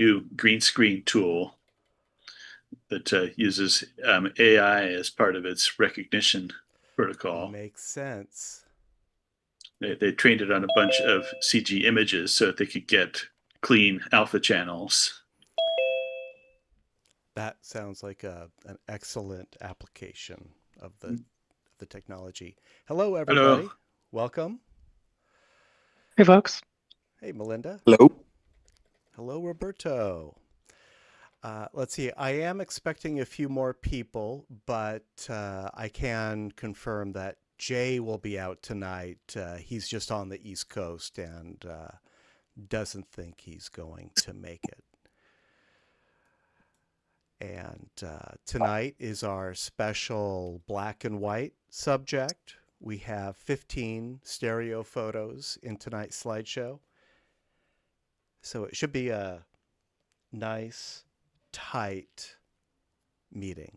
new green screen tool that uses AI as part of its recognition protocol. Makes sense. They trained it on a bunch of CG images so that they could get clean alpha channels. That sounds like an excellent application of the technology. Hello, Hello. everybody. Welcome. Hey, folks. Hey, Melinda. Hello. Hello, Roberto. Let's see. I am expecting a few more people, but I can confirm that Jay will be out tonight. He's just on the East Coast and doesn't think he's going to make it. And tonight is our special black and white subject. We have 15 stereo photos in tonight's slideshow. So it should be a nice, tight meeting.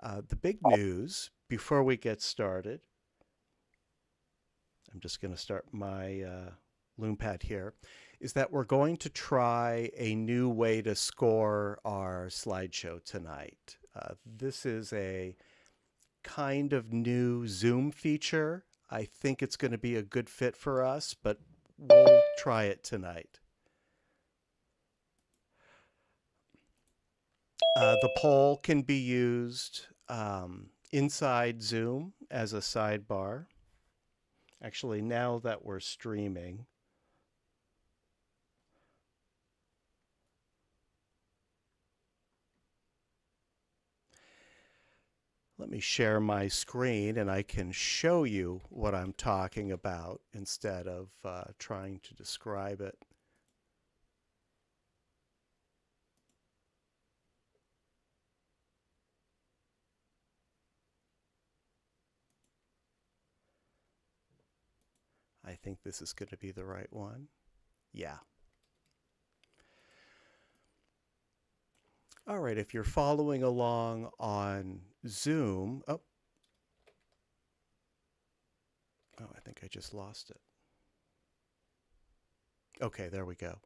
The big news before we get started, I'm just going to start my Lume Pad here, is that we're going to try a new way to score our slideshow tonight. This is a kind of new Zoom feature. I think it's going to be a good fit for us, but we'll try it tonight. The poll can be used inside Zoom as a sidebar. Actually, now that we're streaming, let me share my screen and I can show you what I'm talking about instead of trying to describe it. I think this is going to be the right one. Yeah. All right, if you're following along on Zoom, oh, I think I just lost it. Okay, there we go.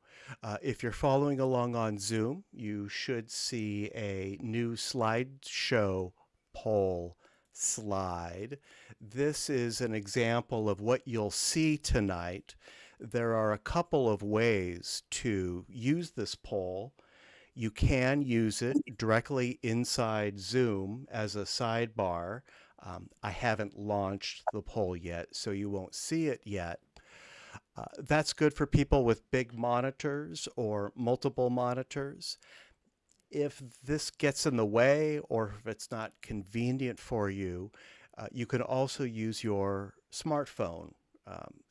If you're following along on Zoom, you should see a new slideshow poll slide. This is an example of what you'll see tonight. There are a couple of ways to use this poll. You can use it directly inside Zoom as a sidebar. I haven't launched the poll yet, so you won't see it yet. That's good for people with big monitors or multiple monitors. If this gets in the way or if it's not convenient for you, you can also use your smartphone.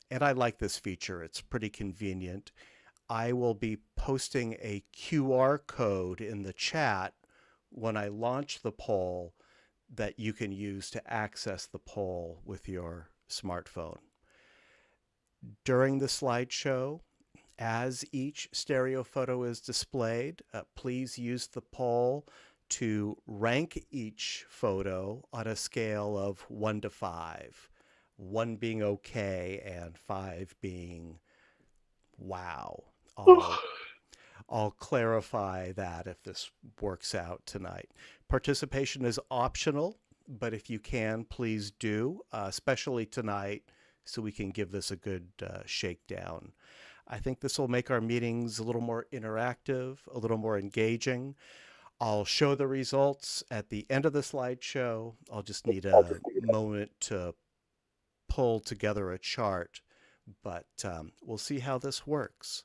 And I like this feature. It's pretty convenient. I will be posting a QR code in the chat when I launch the poll that you can use to access the poll with your smartphone. During the slideshow, as each stereo photo is displayed, please use the poll to rank each photo on a scale of 1 to 5. 1 being okay and 5 being wow. I'll clarify that if this works out tonight. Participation is optional, but if you can, please do, especially tonight, so we can give this a good shakedown. I think this will make our meetings a little more interactive, a little more engaging. I'll show the results at the end of the slideshow. I'll just need a moment to pull together a chart, but we'll see how this works.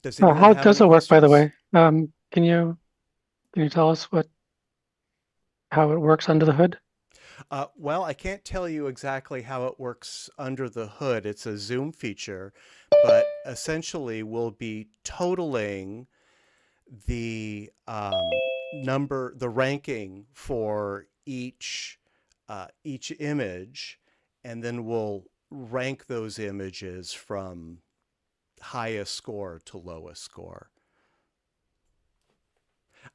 Does anyone How have does any it work, by the questions? way? Can you tell us how it works under the hood? Well, I can't tell you exactly how it works under the hood. It's a Zoom feature, but essentially we'll be totaling the the ranking for each image, and then we'll rank those images from highest score to lowest score.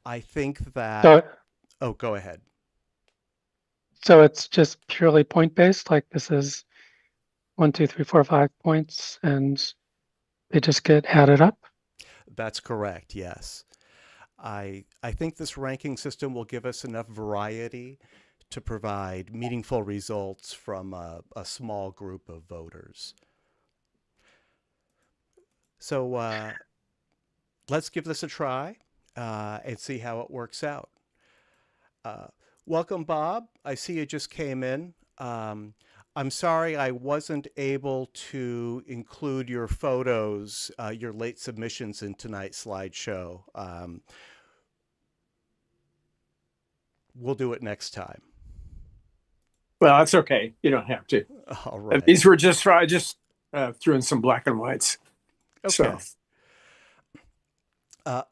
I think that. So, Oh, go ahead. so it's just purely point based. Like this is 1, 2, 3, 4, 5 points, and they just get added up. That's correct, yes. I think this ranking system will give us enough variety to provide meaningful results from a small group of voters. So let's give this a try and see how it works out. Welcome, Bob. I see you just came in. I'm sorry I wasn't able to include your photos, your late submissions in tonight's slideshow. We'll do it next time. Well, that's okay. You don't have to. All right. These were just, I just threw in some black and whites. Okay. So,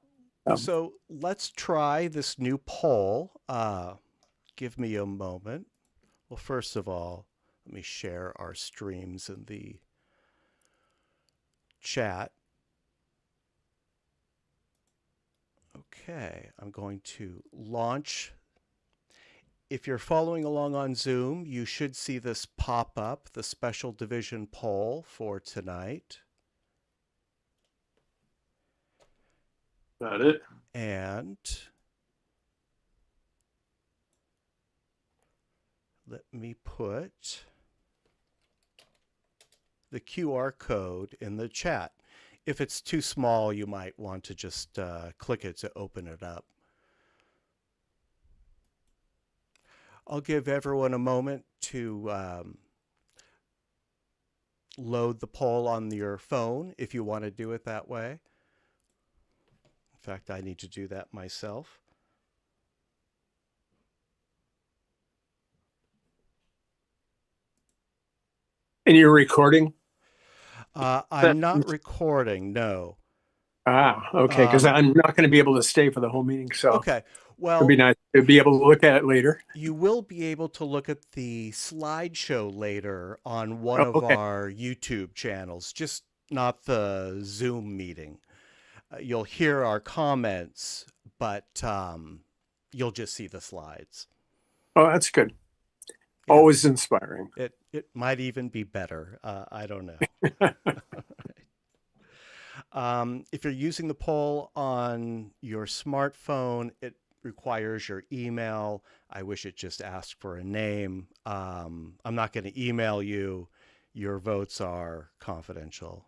So let's try this new poll. Give me a moment. Well, first of all, let me share our streams in the chat. Okay, I'm going to launch. If you're following along on Zoom, you should see this pop up, the special division poll for tonight. Got it. And let me put the QR code in the chat. If it's too small, you might want to just click it to open it up. I'll give everyone a moment to load the poll on your phone if you want to do it that way. In fact, I need to do that myself. and you're recording? I'm not recording, no. Okay, because I'm not going to be able to stay for the whole meeting, so Okay, well, it'd be nice to be able to look at it later. you will be able to look at the slideshow later on one of Okay. our YouTube channels, just not the Zoom meeting. You'll hear our comments, but you'll just see the slides. Oh, that's good. Yeah. Always inspiring. It might even be better. I don't know. If you're using the poll on your smartphone, it requires your email. I wish it just asked for a name. I'm not going to email you. Your votes are confidential.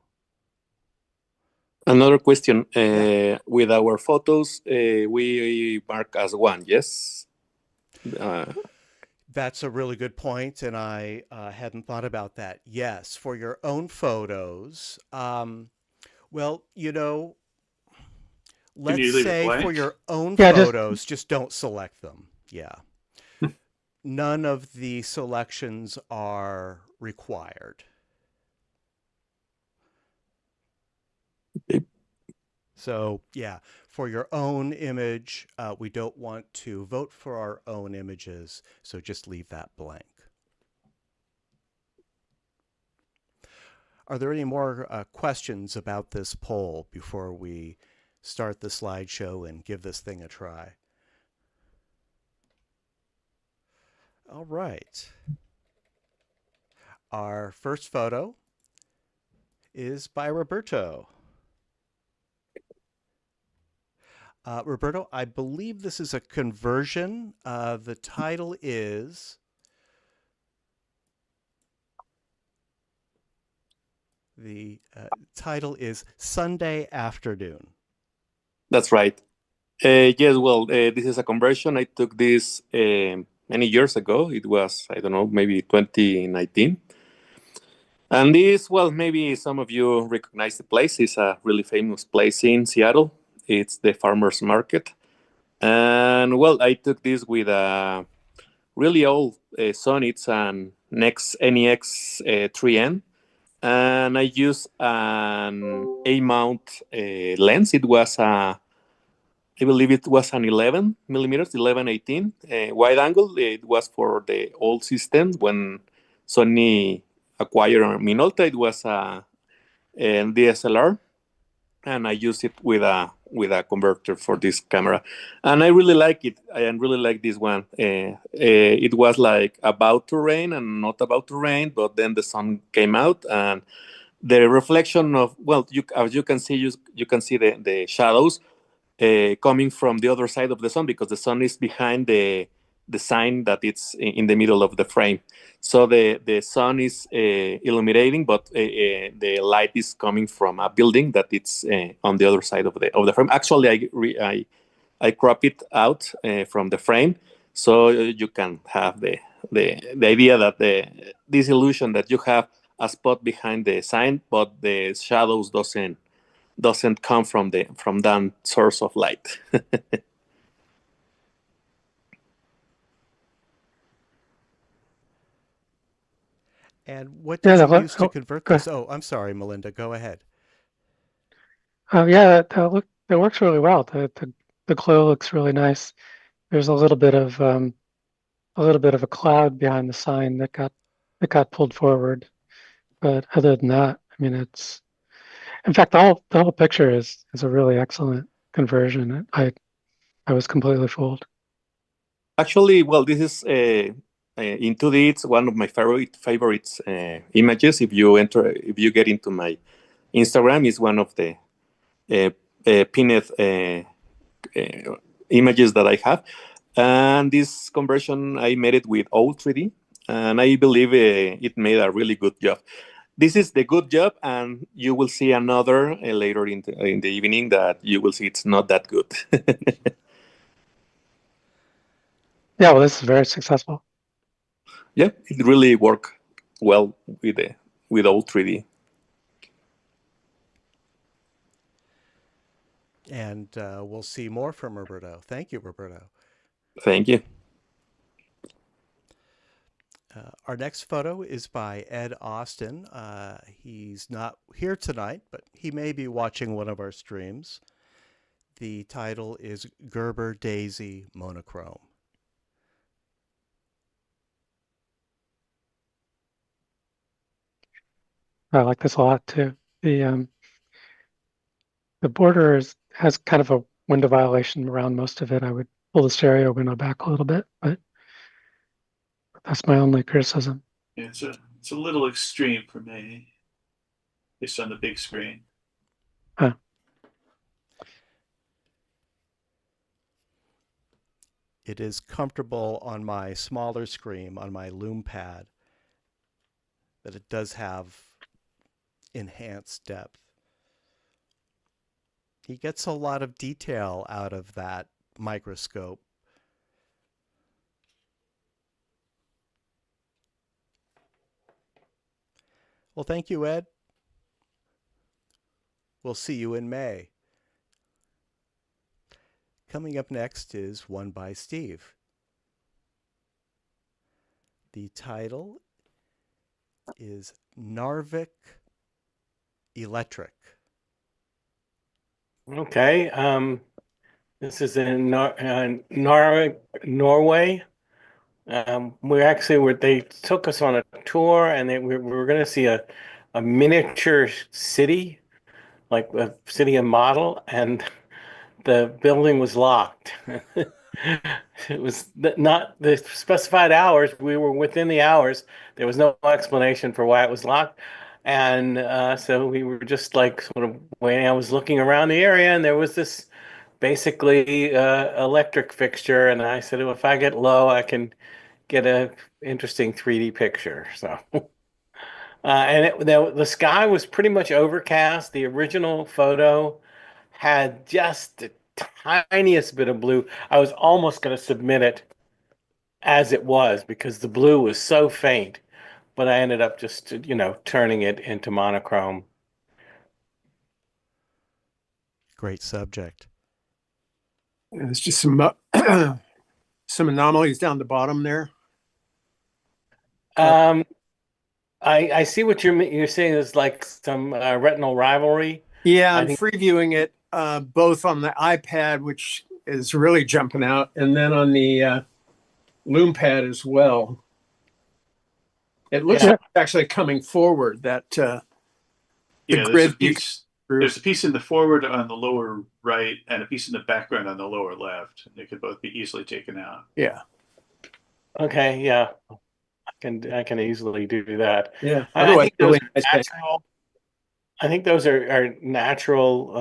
Another question. Yeah. With our photos, we mark as one, yes? That's a really good point, and I hadn't thought about that. Yes, for your own photos. Well, you know, let's you leave it say for blank? your own Yeah, just- photos, just don't select them. Yeah. None of the selections are required. Okay. So, yeah, for your own image, we don't want to vote for our own images, so just leave that blank. Are there any more questions about this poll before we start the slideshow and give this thing a try? All right. Our first photo is by Roberto. Roberto, I believe this is a conversion. The title is Sunday Afternoon. That's right. Yes, well, this is a conversion. I took this many years ago. It was, I don't know, maybe 2019. And this, well, maybe some of you recognize the place. It's a really famous place in Seattle. It's the Farmers Market. And, well, I took this with a really old Sony. It's an NEX 3N. And I used an A-mount lens. It was I believe it was an 11 millimeters, 11-18 wide angle. It was for the old system when Sony acquired Minolta. It was a DSLR, and I used it with a converter for this camera, and I really like it. I really like this one. It was like about to rain and not about to rain, but then the sun came out, and the reflection of, well, as you can see, you can see the shadows coming from the other side of the sun, because the sun is behind the sign that it's in the middle of the frame. So the sun is illuminating, but the light is coming from a building that it's on the other side of the frame. Actually, I crop it out from the frame, so you can have the idea that this illusion that you have a spot behind the sign, but the shadows doesn't come from that source of light. And what Yeah, did that you use to oh, convert go this? Oh, I'm sorry, Melinda. Go ahead. Yeah, that works really well. The glow looks really nice. There's a little bit of a cloud behind the sign that got pulled forward. But other than that, I mean, in fact, the whole picture is a really excellent conversion. I was completely fooled. Actually, well, this is in 2D. It's one of my favorites images. If you get into my Instagram, is one of the pinned images that I have. And this conversion, I made it with old 3D, and I believe it made a really good job. This is the good job, and you will see another later in the evening that you will see it's not that good. Yeah, well, this is very successful. Yeah, it really worked well with old 3D. And we'll see more from Roberto. Thank you, Roberto. Thank you. Our next photo is by Ed Austin. He's not here tonight, but he may be watching one of our streams. The title is Gerber Daisy Monochrome. I like this a lot too. The border has kind of a window violation around most of it. I would pull the stereo window back a little bit, but that's my only criticism. Yeah, it's a little extreme for me, based on the big screen. Huh. It is comfortable on my smaller screen, on my Lume Pad, that it does have enhanced depth. He gets a lot of detail out of that microscope. Well, thank you, Ed. We'll see you in May. Coming up next is one by Steve. The title is Narvik Electric. Okay. This is in Norway. They took us on a tour, and we were going to see a miniature city, like a city and model, and the building was locked. It was not the specified hours. We were within the hours. There was no explanation for why it was locked. And so we were just like sort of waiting. I was looking around the area, and there was this basically electric fixture. And I said, well, if I get low, I can get a interesting 3D picture. So, the sky was pretty much overcast. The original photo had just the tiniest bit of blue. I was almost going to submit it as it was because the blue was so faint, but I ended up just, turning it into monochrome. Great subject. There's just some some anomalies down the bottom there. I see what you're saying is like some retinal rivalry. Yeah, I I'm think- previewing it both on the iPad, which is really jumping out, and then on the Lume Pad as well. It looks Yeah. like it's actually coming forward. That the Yeah, grid there's a piece in the forward on the lower right and a piece in the background on the lower left. They could both be easily taken out. Yeah. Okay, yeah. I can easily do that. Yeah. I Otherwise, think those really are nice. natural. I think those are natural,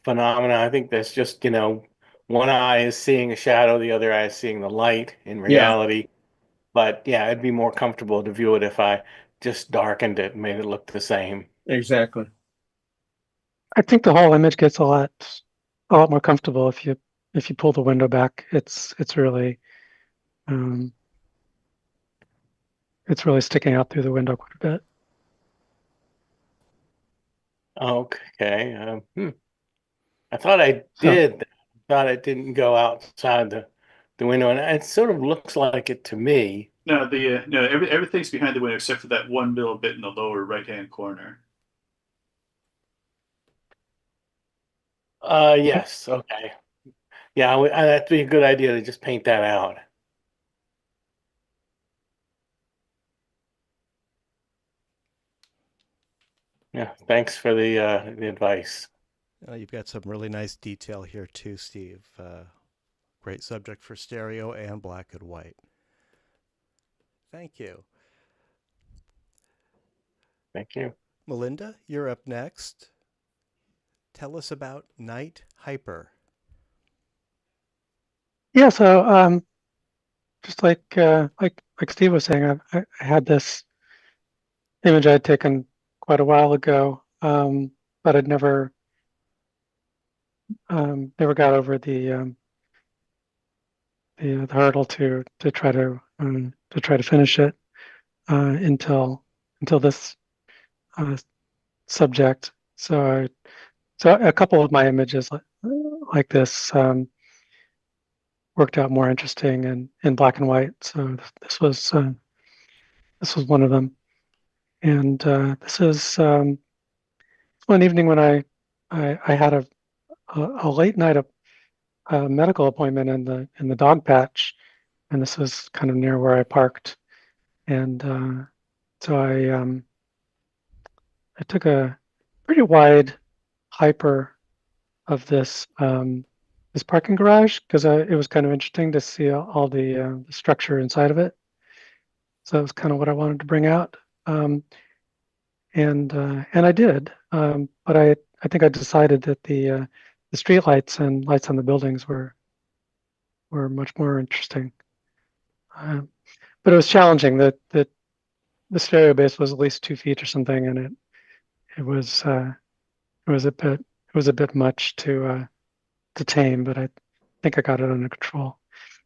phenomena. I think that's just, one eye is seeing a shadow, the other eye is seeing the light in Yeah, reality. But yeah, it'd be more comfortable to view it if I just darkened it and made it look the same. exactly. I think the whole image gets a lot more comfortable if you pull the window back. Um, it's really sticking out through the window quite a bit. Okay. I thought I So did. I thought it didn't go outside the window, and it sort of looks like it to me. No, everything's behind the window except for that one little bit in the lower right-hand corner. okay. Yes. Okay. Yeah, that'd be a good idea to just paint that out. Yeah. Thanks for the advice. You've got some really nice detail here too, Steve. Great subject for stereo and black and white. Thank you. Thank you. Melinda, you're up next. Tell us about Night Hyper. Yeah, so just like Steve was saying, I had this image I had taken quite a while ago, but I'd never got over the hurdle to try to finish it until this uh, subject. So a couple of my images like this worked out more interesting in black and white. So this was one of them, and this is one evening when I had a late night a medical appointment in the dog patch, and this was kind of near where I parked, and so I took a pretty wide hyper of this parking garage because it was kind of interesting to see all the structure inside of it. So that was kind of what I wanted to bring out, and I did. But I think I decided that the street lights and lights on the buildings were much more interesting. But it was challenging that the stereo base was at least 2 feet or something, and it was it was a bit much to tame, but I think I got it under control.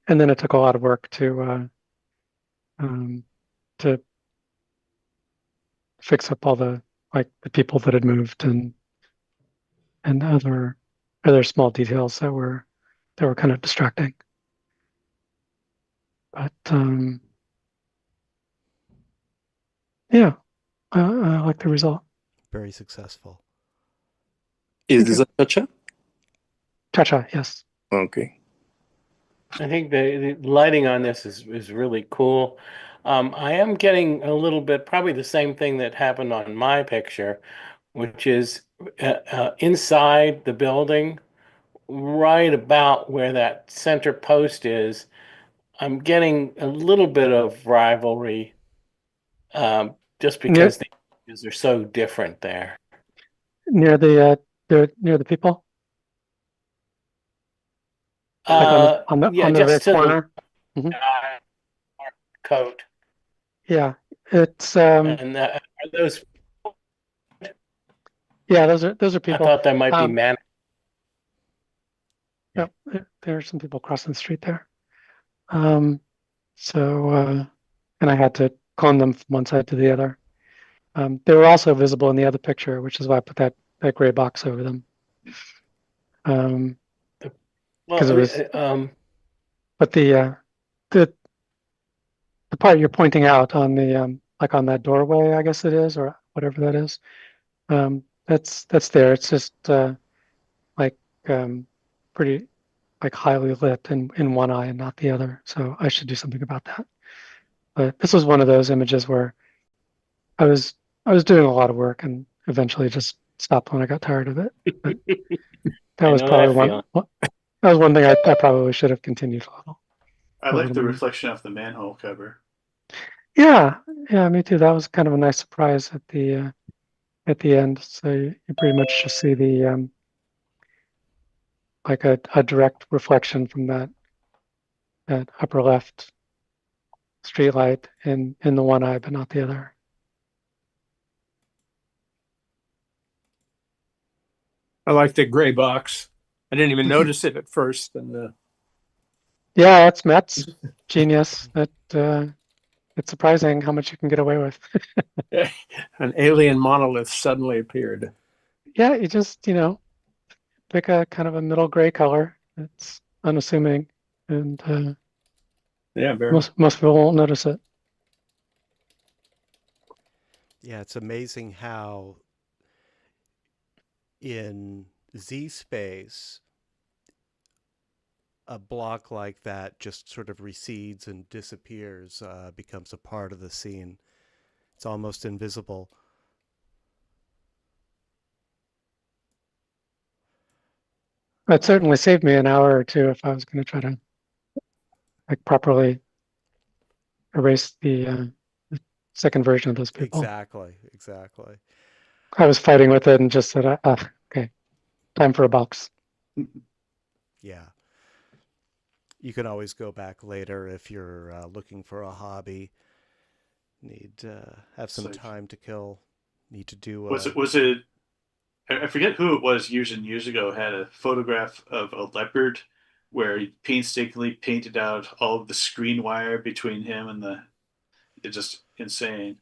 And then it took a lot of work um, to fix up all the people that had moved and other small details that were kind of distracting. But yeah, I like the result. Very successful. Is Thank this you. a Chacha? Cha-cha, yes. Okay. I think the lighting on this is really cool. I am getting a little bit, probably the same thing that happened on my picture, which is inside the building, right about where that center post is. I'm getting a little bit of rivalry, just Near because the images are so different there. near near the people, like Yeah, on the very just to the corner. Hmm. guy coat, Yeah, it's and are those. yeah, those are I people. thought that might be man. Yep, there are some people crossing the street there. Um, and I had to clone them from one side to the other. They were also visible in the other picture, which is why I put that gray box over them. Because it was, but the part you're pointing out on the like on that doorway, I guess it is, or whatever that is, that's there. It's just like pretty like highly lit in one eye and not the other. So I should do something about that. But this was one of those images where I was I was doing a lot of work and eventually just stopped when I got tired of it. But that I was know probably that feeling. that was one thing I probably should have continued I a like little the more. reflection off the manhole cover. Yeah, yeah, me too. That was kind of a nice surprise at the at the end. So you pretty much just see the like a direct reflection from that upper left street light in the one eye, but not the other. I like the gray box. I didn't even notice it at first, and Yeah, that's Matt's genius. It's surprising how much you can get away with. an alien monolith suddenly appeared. Yeah, you just, pick a kind of a middle gray color. It's unassuming, and Yeah, very. most people won't notice it. Yeah, it's amazing how in Z space a block like that just sort of recedes and disappears, becomes a part of the scene. It's almost invisible. That certainly saved me an hour or two if I was going to try to like properly erase the second version of those people. Exactly. I was fighting with it and just said, okay, time for a box. Yeah. You can always go back later if you're looking for a hobby. Need have some time to kill. Need to do. Was it? I forget who it was years and years ago had a photograph of a leopard where he painstakingly painted out all of the screen wire between him and the. It's just insane.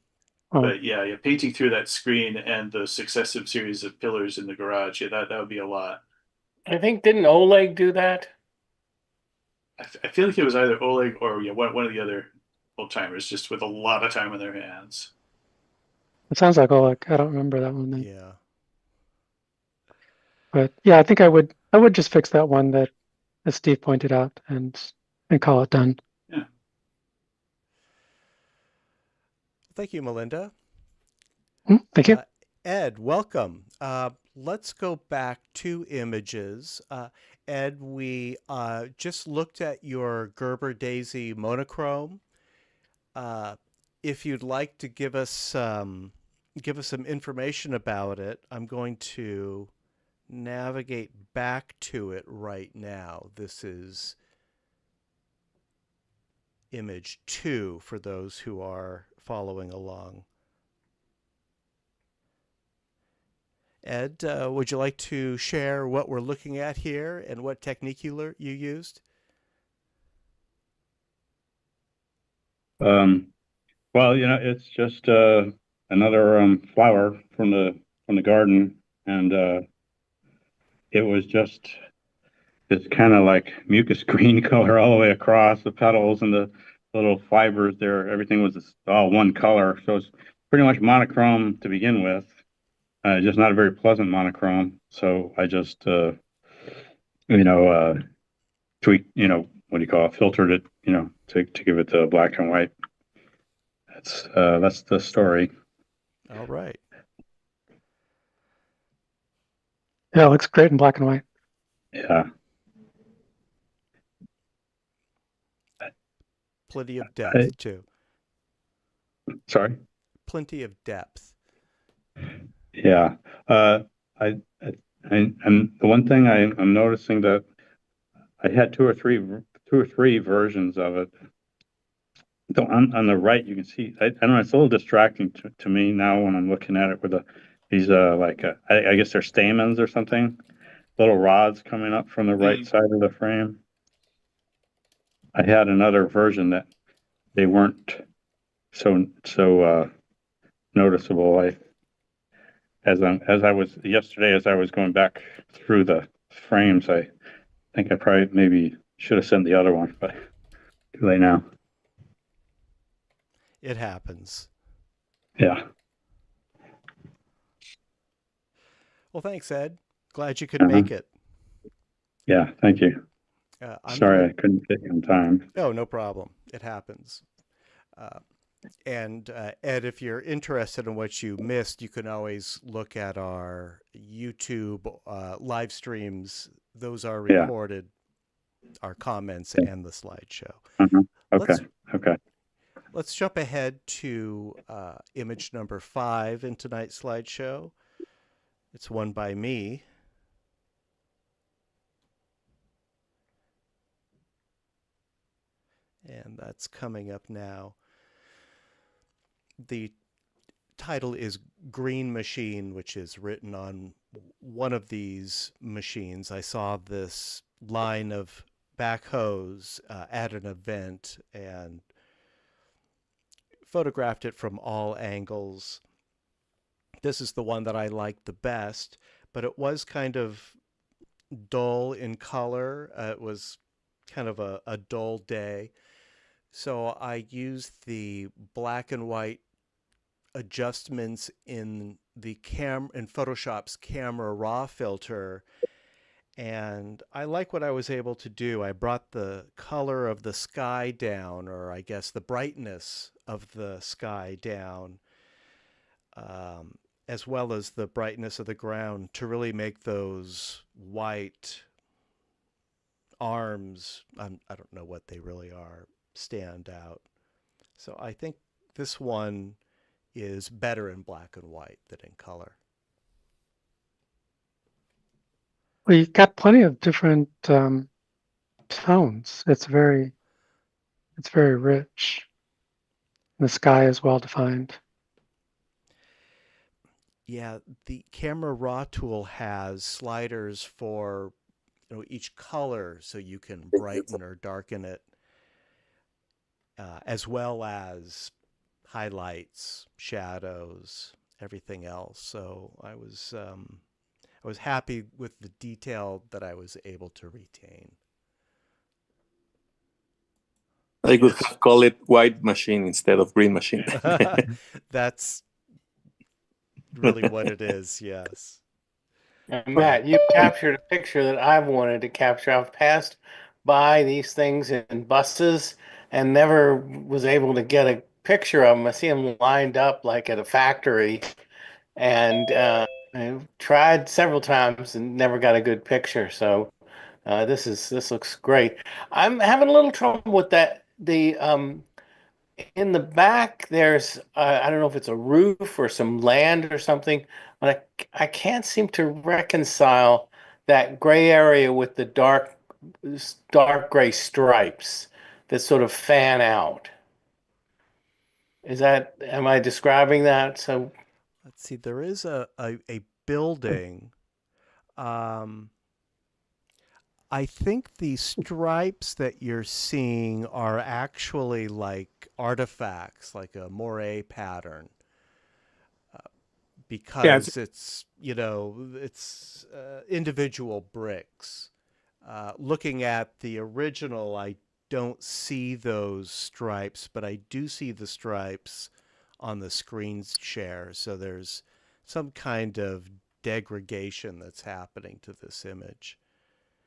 Oh, But yeah, painting through that screen and the successive series of pillars in the garage, yeah, that would be a lot. I think, didn't Oleg do that? I feel like it was either Oleg or yeah, one of the other old timers, just with a lot of time on their hands. it sounds like Oleg. I don't remember that one then. Yeah. But yeah, I think I would just fix that one that Steve pointed out and call it done. Yeah. Thank you, Melinda. Thank you. Ed, welcome. Let's go back 2 images. Ed, we just looked at your Gerber Daisy monochrome. If you'd like to give us some information about it, I'm going to navigate back to it right now. This is image 2 for those who are following along. Ed, would you like to share what we're looking at here and what technique you used? Well, it's just another flower from the garden, and it was just this kind of like mucus green color all the way across the petals and the little fibers there. Everything was all one color, so it's pretty much monochrome to begin with. Just not a very pleasant monochrome. So I just, tweaked, what do you call it? Filtered it, to give it the black and white. That's the story. All right. Yeah, it looks great in black and white. Yeah. Plenty of depth too. Sorry. Plenty of depth. Yeah. And the one thing I'm noticing that I had two or three versions of it. So on the right, you can see, I don't know, it's a little distracting to me now when I'm looking at it with these I guess they're stamens or something, little rods coming up from the right side of the frame. I had another version that they weren't so noticeable. As I was going back through the frames, I think I probably maybe should have sent the other one, but too late now. It happens. Yeah. Well, thanks, Ed. Glad you could make it. Yeah, thank you. Sorry I couldn't get you on time. Oh, no problem. It happens. And Ed, if you're interested in what you missed, you can always look at our YouTube live streams. Those are recorded, our comments and the slideshow. Okay. let's jump ahead to image number 5 in tonight's slideshow. It's one by me. And that's coming up now. The title is Green Machine, which is written on one of these machines. I saw this line of backhoes at an event and photographed it from all angles. This is the one that I liked the best, but it was kind of dull in color. It was kind of a dull day. So I used the black and white adjustments in Photoshop's camera raw filter, and I like what I was able to do. I brought the color of the sky down, or I guess the brightness of the sky down, as well as the brightness of the ground, to really make those white arms, I don't know what they really are, stand out. So I think this one is better in black and white than in color. Well, you've got plenty of different tones. It's very rich. The sky is well defined. Yeah, the camera raw tool has sliders for each color, so you can brighten or darken it, as well as highlights, shadows, everything else. So I was happy with the detail that I was able to retain. I could have called it white machine instead of green machine. That's really what it is, yes. And Matt, you captured a picture that I've wanted to capture. I've passed by these things in buses and never was able to get a picture of them. I see them lined up like at a factory, and I've tried several times and never got a good picture. So this looks great. I'm having a little trouble with that. The in the back, there's I don't know if it's a roof or some land or something, but I can't seem to reconcile that gray area with the dark gray stripes that sort of fan out. Am I describing that? So Let's see, there is a building. I think the stripes that you're seeing are actually like artifacts, like a moire pattern, Yeah, because it's individual bricks. Looking at the original, I don't see those stripes, but I do see the stripes on the screen share. So there's some kind of degradation that's happening to this image.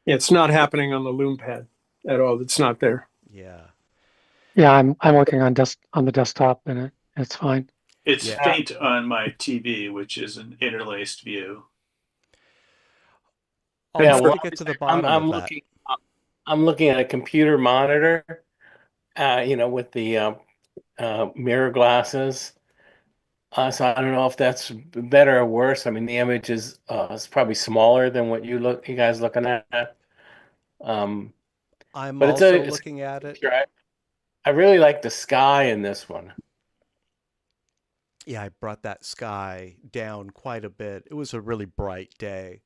it's not happening on the Lume Pad at all. It's not there. Yeah. Yeah, I'm looking on the desktop and it's fine. It's Yeah. faint on my TV, which is an interlaced view. I'll yeah, have well, to get to the bottom I'm of that. looking. I'm looking at a computer monitor, with the mirror glasses. So I don't know if that's better or worse. I mean, the image is probably smaller than what you guys looking at. Um, I'm but also it's looking at it. I really like the sky in this one. Yeah, I brought that sky down quite a bit. It was a really bright day,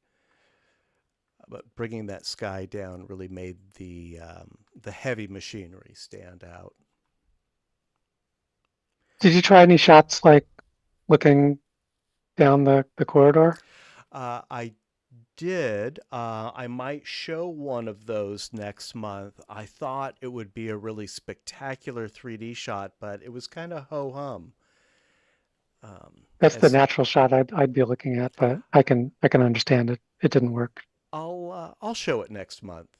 but bringing that sky down really made the heavy machinery stand out. Did you try any shots like looking down the corridor? I did. I might show one of those next month. I thought it would be a really spectacular 3D shot, but it was kind of ho-hum. That's the natural shot I'd be looking at, but I can understand it. It didn't work. I'll show it next month.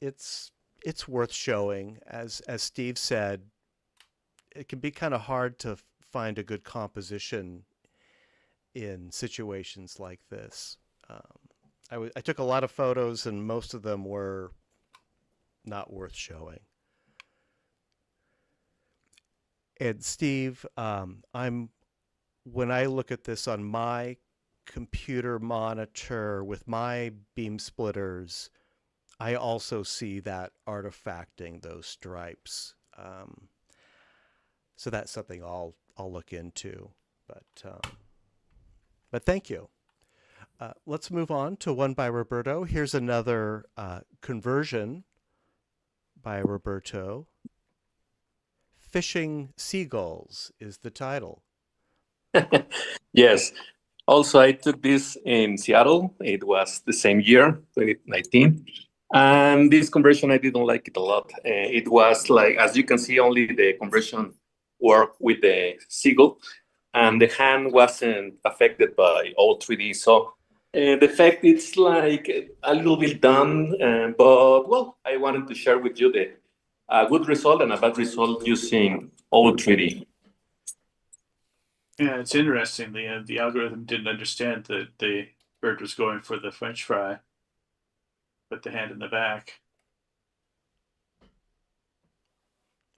It's worth showing. As Steve said, it can be kind of hard to find a good composition in situations like this. I took a lot of photos, and most of them were not worth showing. And Steve, when I look at this on my computer monitor with my beam splitters, I also see that artifacting those stripes. So that's something I'll look into. But thank you. Let's move on to one by Roberto. Here's another conversion by Roberto. Fishing Seagulls is the title. Yes. Also, I took this in Seattle. It was the same year, 2019. And this conversion, I didn't like it a lot. It was like, as you can see, only the conversion worked with the seagull, and the hand wasn't affected by all 3D. So the effect, it's like a little bit done, but well, I wanted to share with you the good result and a bad result using all 3D. Yeah, it's interesting. The algorithm didn't understand that the bird was going for the French fry, put the hand in the back.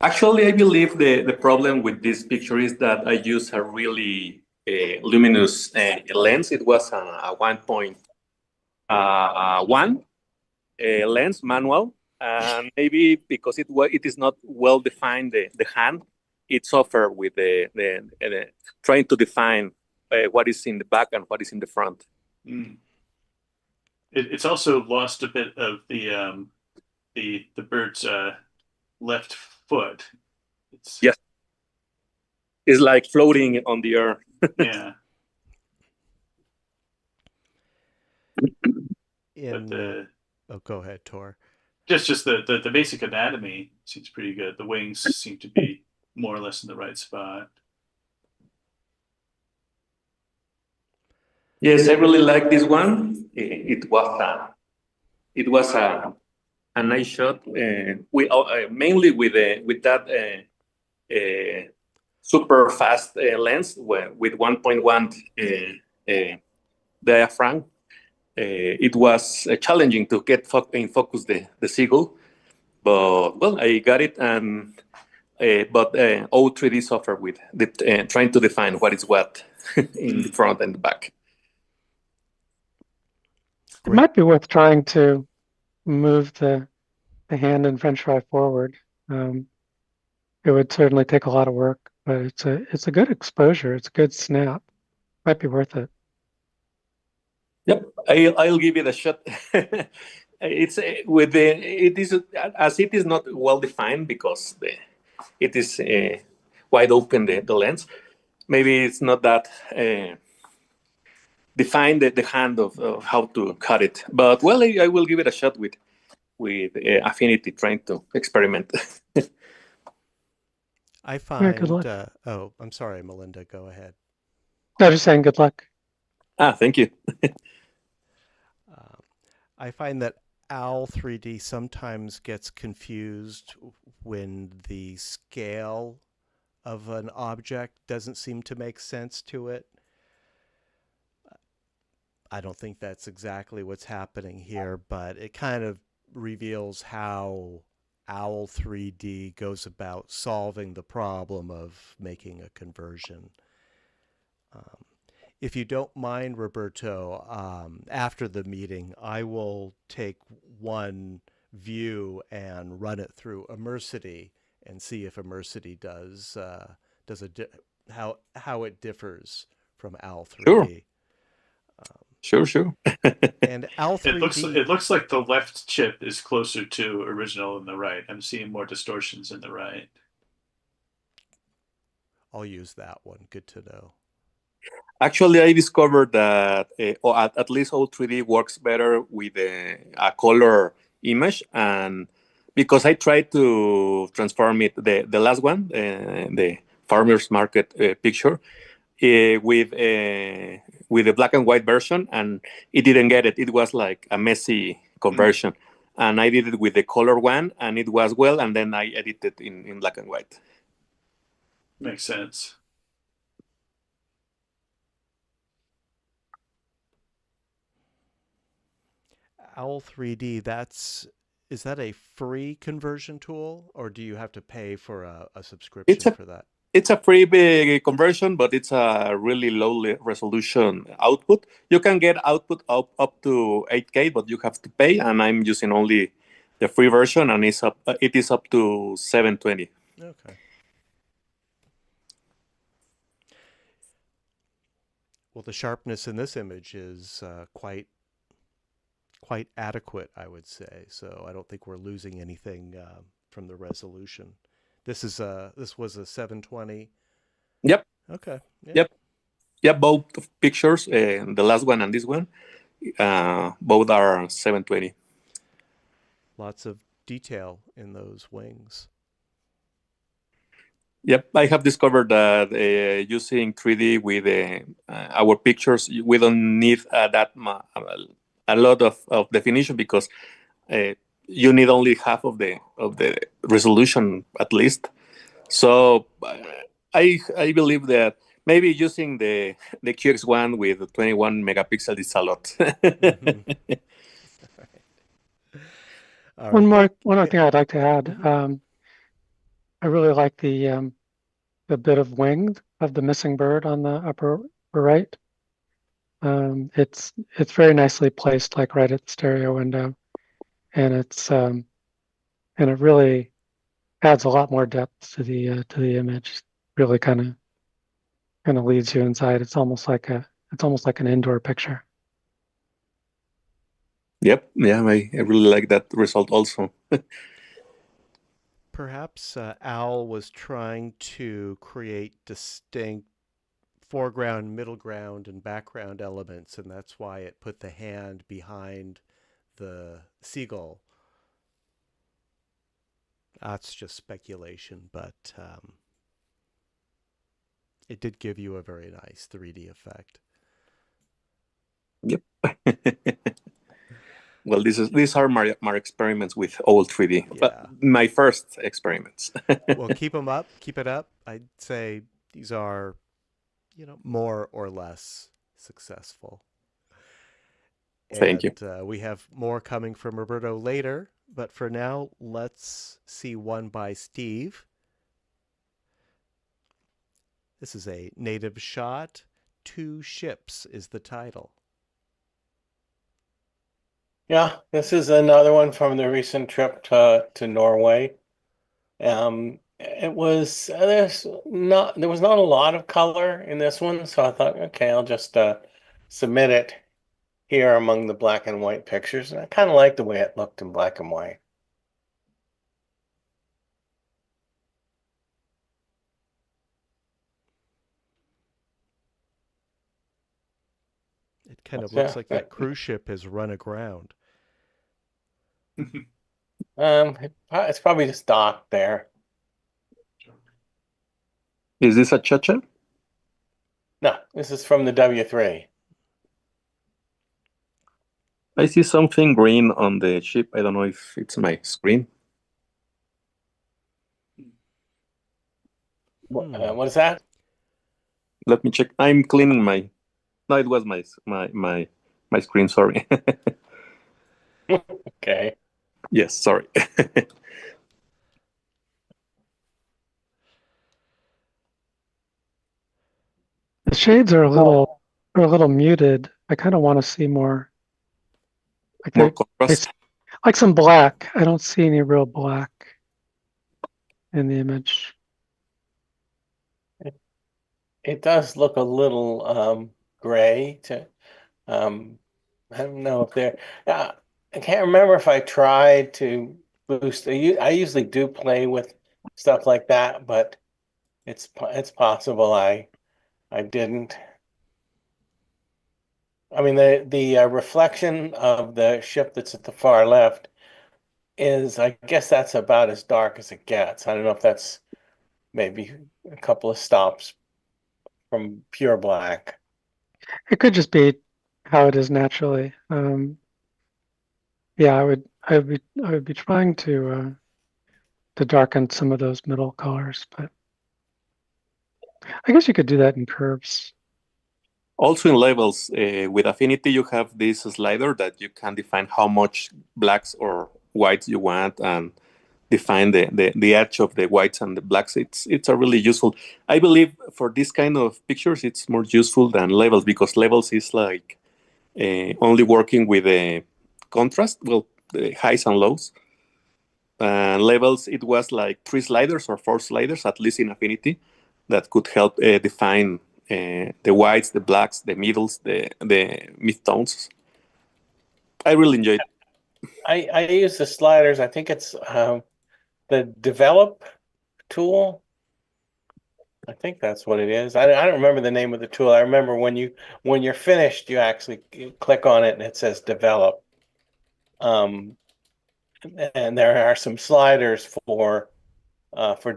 Actually, I believe the problem with this picture is that I use a really luminous lens. It was a 1.1 lens manual, and maybe because it is not well defined, the hand, it suffered with the trying to define what is in the back and what is in the front. Mm. It's also lost a bit of the bird's left foot. Yes, it's like floating on the air. Yeah. Go ahead, Tor. Just the basic anatomy seems pretty good. The wings seem to be more or less in the right spot. Yes, I really like this one. It was a nice shot. Mainly with that super fast lens with 1.1 diaphragm. It was challenging to get in focus the seagull, but well, I got it. And but all 3D software with trying to define what is what in the front and the back. It might be worth trying to move the hand and French fry forward. It would certainly take a lot of work, but it's a good exposure. It's a good snap. Might be worth it. Yep, I'll give it a shot. It's it is as it is not well defined because it is wide open the lens. Maybe it's not that defined the hand of how to cut it. But well, I will give it a shot with Affinity, trying to experiment. I find. good luck. I'm sorry, Melinda. Go ahead. No, just saying good luck. Thank you. I find that OWL 3D sometimes gets confused when the scale of an object doesn't seem to make sense to it. I don't think that's exactly what's happening here, but it kind of reveals how OWL 3D goes about solving the problem of making a conversion. If you don't mind, Roberto, after the meeting, I will take one view and run it through Immersity and see if Immersity does how it differs from OWL 3D. Sure. And OWL 3D. It looks like the left chip is closer to original than the right. I'm seeing more distortions in the right. I'll use that one. Good to know. Actually, I discovered that, or at least all 3D works better with a color image, and because I tried to transform it, the last one, the farmers market picture, with the black and white version, and it didn't get it. It was like a messy conversion, and I did it with the color one, and it was well, and then I edited in black and white. Makes sense. OWL 3D, is that a free conversion tool, or do you have to pay for a subscription for that? it's a free big conversion, but it's a really low resolution output. You can get output up to 8K, but you have to pay. And I'm using only the free version, and it is up to 720. Okay. Well, the sharpness in this image is quite adequate, I would say. So I don't think we're losing anything from the resolution. This was a 720. Yep. Okay. Yeah. Yep. Yep. Both pictures, the last one and this one, both are 720. Lots of detail in those wings. Yep, I have discovered that using 3D with our pictures, we don't need a lot of definition, because you need only half of the resolution at least. So I believe that maybe using the QX1 with 21 megapixels is a lot. Mhm. All One right. more thing I'd like to add. I really like the bit of wing of the missing bird on the upper right. It's very nicely placed, like right at the stereo window, and it really adds a lot more depth to the image. Really kind of leads you inside. It's almost like an indoor picture. Yep, yeah, I really like that result also. Perhaps Al was trying to create distinct foreground, middle ground, and background elements, and that's why it put the hand behind the seagull. That's just speculation, but it did give you a very nice 3D effect. Yep. Well, these are my experiments with old 3D, Yeah. but my first experiments. Well, keep them up. Keep it up. I'd say these are, more or less successful. Thank you. And we have more coming from Roberto later, but for now, let's see one by Steve. This is a native shot. Two Ships is the title. Yeah, this is another one from the recent trip to Norway. It was there was not a lot of color in this one, so I thought, okay, I'll just submit it here among the black and white pictures. And I kind of like the way it looked in black and white. It kind of So, looks like that cruise ship has run aground. it's probably just docked there. Is this a cha-cha? No, this is from the W3. I see something green on the ship. I don't know if it's my screen. What is that? Let me check. I'm cleaning my. No, it was my screen. Sorry. Okay. Yes, sorry. The shades are a little muted. I kind of want to see more. More contrast. Like some black. I don't see any real black in the image. It does look a little gray to I don't know if they're I can't remember if I tried to boost. I usually do play with stuff like that, but it's possible I didn't. I mean, the reflection of the ship that's at the far left is, I guess that's about as dark as it gets. I don't know if that's maybe a couple of stops from pure black. It could just be how it is naturally. Yeah, I would be trying to darken some of those middle colors, but I guess you could do that in curves. Also in levels, with Affinity, you have this slider that you can define how much blacks or whites you want, and define the edge of the whites and the blacks. It's a really useful. I believe for this kind of pictures, it's more useful than levels, because levels is like only working with the contrast, well, the highs and lows. Levels, it was like 3 sliders or 4 sliders, at least in Affinity, that could help define the whites, the blacks, the middles, the midtones. I really enjoyed it. I use the sliders. I think it's the develop tool. I think that's what it is. I don't remember the name of the tool. I remember when you're finished, you actually click on it and it says develop. And there are some sliders for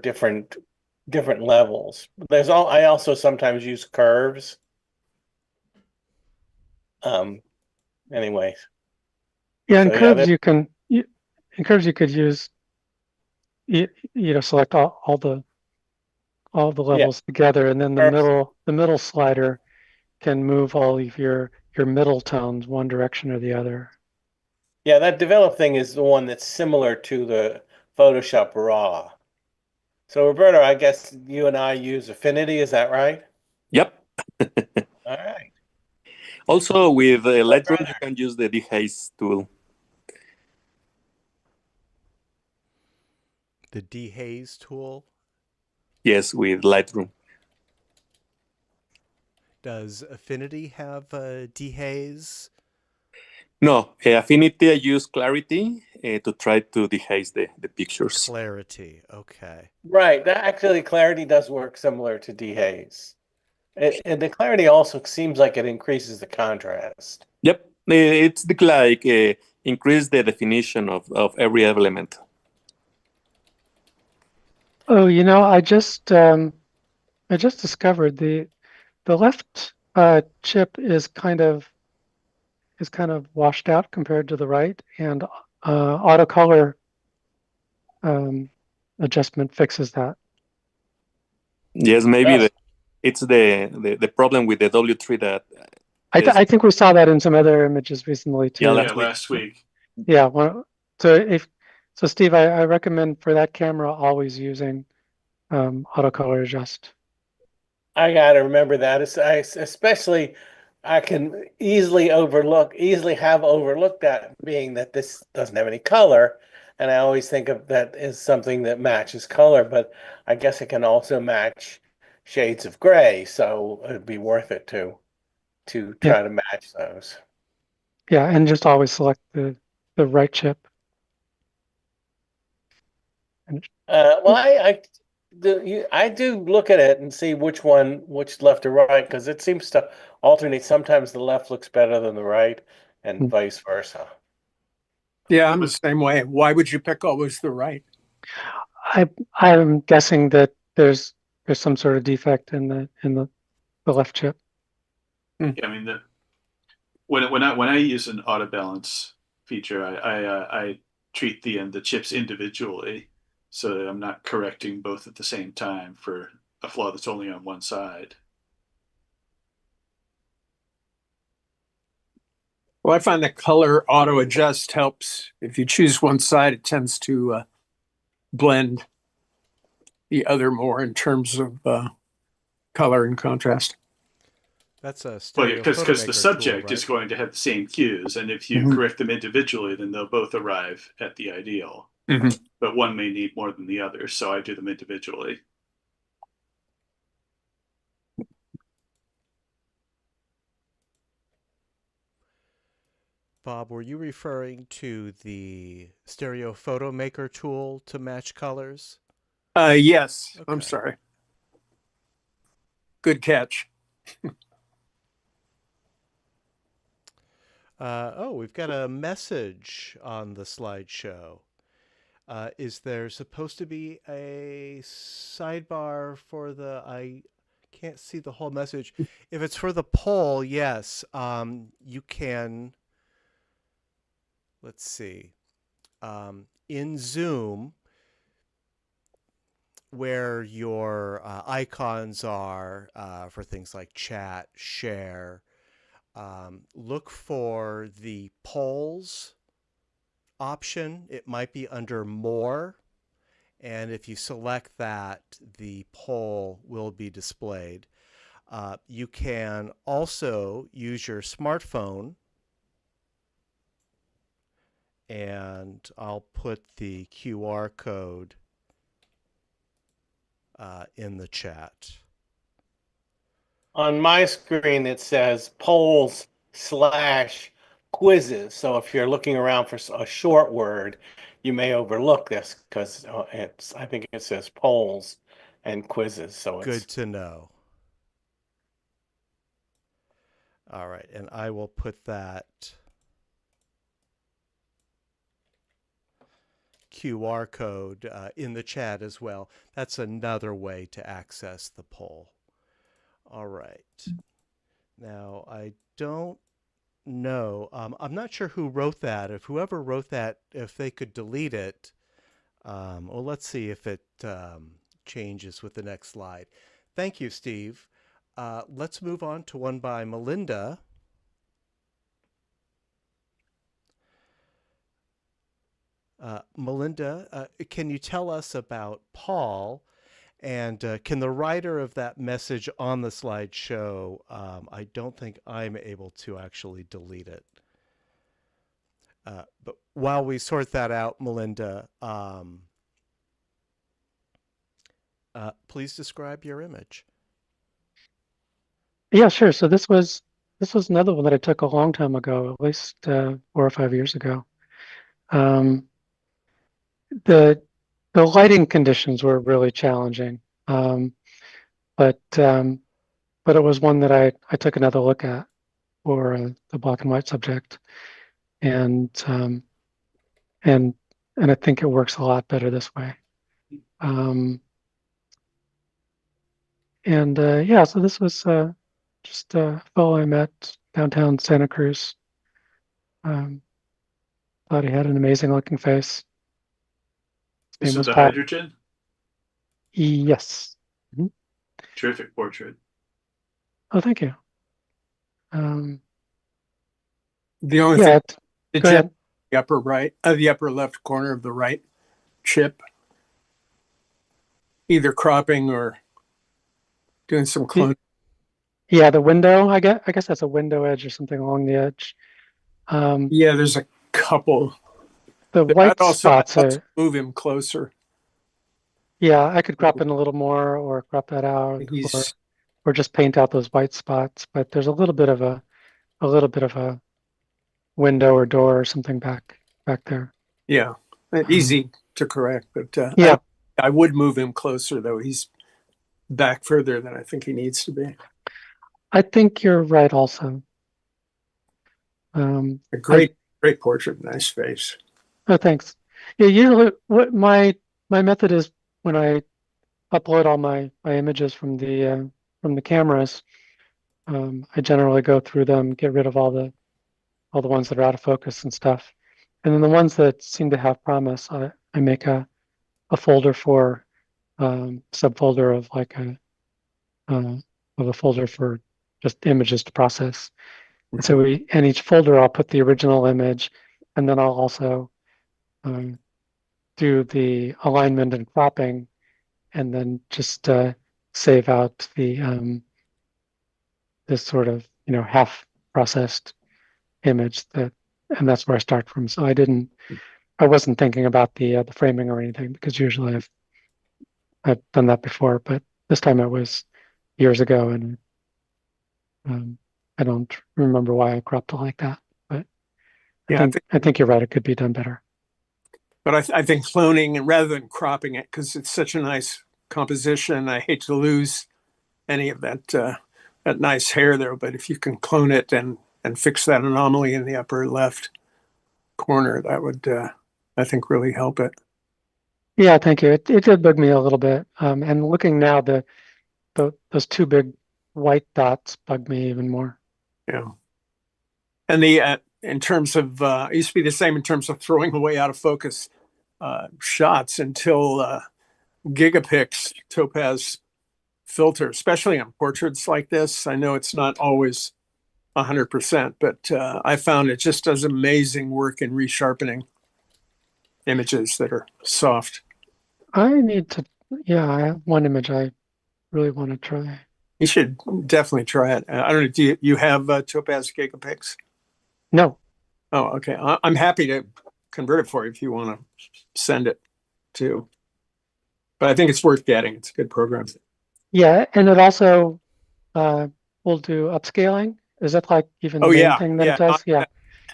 different levels. I also sometimes use curves. Anyway. Yeah, in So curves in curves you could use select all the levels together, and then the middle slider can move all of your middle tones one direction or the other. Yeah, that develop thing is the one that's similar to the Photoshop Raw. So Roberto, I guess you and I use Affinity, is that right? Yep. All right. Also, with Lightroom, you can use the dehaze tool. The dehaze tool? Yes, with Lightroom. Does Affinity have dehaze? No, Affinity, I use Clarity to try to dehaze the pictures. Clarity, okay. Right. That actually, Clarity does work similar to dehaze. And the Clarity also seems like it increases the contrast. Yep, it's like increase the definition of every element. Oh, I just discovered the left chip is kind of washed out compared to the right, and auto color adjustment fixes that. Yes, maybe it's the problem with the W3 that. I think we saw that in some other images recently too. Yeah, last week. Yeah. So Steve, I recommend for that camera always using auto color adjust. I gotta remember that. Especially, I can easily have overlooked that, being that this doesn't have any color, and I always think of that as something that matches color, but I guess it can also match shades of gray, so it'd be worth it to try to match those. Yeah, and just always select the right chip. Well, I do look at it and see which left or right, because it seems to alternate. Sometimes the left looks better than the right, and vice versa. Yeah, I'm the same way. Why would you pick always the right? I'm guessing that there's some sort of defect in the left chip. Yeah, I mean when I use an auto balance feature, I treat the chips individually, so that I'm not correcting both at the same time for a flaw that's only on one side. Well, I find that color auto adjust helps. If you choose one side, it tends to blend the other more in terms of color and contrast. That's a Well, stereo because the photomaker subject tool, is right? going to have the same cues, and if you correct them individually, then they'll both arrive at the ideal. But one may need more than the other, so I do them individually. Bob, were you referring to the stereo photo maker tool to match colors? Yes. Okay. I'm sorry. Good catch. We've got a message on the slideshow. Is there supposed to be a sidebar for I can't see the whole message. If it's for the poll, yes. You can, let's see. In Zoom, where your icons are for things like chat, share, look for the polls option. It might be under more And if you select that, the poll will be displayed. You can also use your smartphone, and I'll put the QR code in the chat. On my screen, it says polls/quizzes. So if you're looking around for a short word, you may overlook this because I think it says polls and quizzes. So Good to know. All right, and I will put that QR code in the chat as well. That's another way to access the poll. All right. Now, I don't know. I'm not sure who wrote that. If whoever wrote that, if they could delete it. Well, let's see if it changes with the next slide. Thank you, Steve. Let's move on to one by Melinda. Melinda, can you tell us about Paul? And can the writer of that message on the slideshow, I don't think I'm able to actually delete it. But while we sort that out, Melinda, please describe your image. Yeah, sure. So this was another one that I took a long time ago, at least 4 or 5 years ago. The lighting conditions were really challenging, but it was one that I took another look at for the black and white subject, and I think it works a lot better this way. Yeah, so this was just a fellow I met downtown Santa Cruz. Thought he had an amazing looking face. His This name is was a Paul. hydrogen. Yes. Terrific portrait. Oh, thank you. The only Yeah, thing, did go you ahead. have the upper right, the upper left corner of the right chip, either cropping or doing some cloning? Yeah, the window, I guess that's a window edge or something along the edge. Yeah, there's a couple. The I'd white also spots are, move him closer. yeah, I could crop in a little more or crop that out He's or just paint out those white spots, but there's a little bit of a window or door or something back there. yeah, easy to correct, but Yeah. I would move him closer though. He's back further than I think he needs to be. I think you're right also. A great portrait, nice face. Oh, thanks. Yeah, usually what my method is when I upload all my images from the cameras, I generally go through them, get rid of all the ones that are out of focus and stuff, and then the ones that seem to have promise, I make a folder for subfolder of like a folder for just images to process. And so in each folder, I'll put the original image, and then I'll also do the alignment and cropping, and then just save out the this sort of half processed image and that's where I start from. So I wasn't thinking about the framing or anything, because usually I've done that before, but this time it was years ago, and I don't remember why I cropped it like that. But I think you're right. It could be done better. But I think cloning, and rather than cropping it, because it's such a nice composition, I hate to lose any of that nice hair there. But if you can clone it and fix that anomaly in the upper left corner, that would I think really help it. Yeah, thank you. It did bug me a little bit. And looking now, those two big white dots bug me even more. Yeah. And the in terms of it used to be the same in terms of throwing away out of focus shots until Gigapix Topaz filter, especially on portraits like this. I know it's not always 100%, but I found it just does amazing work in resharpening images that are soft. I need to, yeah, I have one image I really want to try. You should definitely try it. I don't know. Do you have Topaz Gigapix? No, Oh, okay. I'm happy to convert it for you if you want to send it too. But I think it's worth getting. It's a good program. yeah, and it also will do upscaling. Is that like even the Oh main yeah, thing that it yeah. does? Yeah.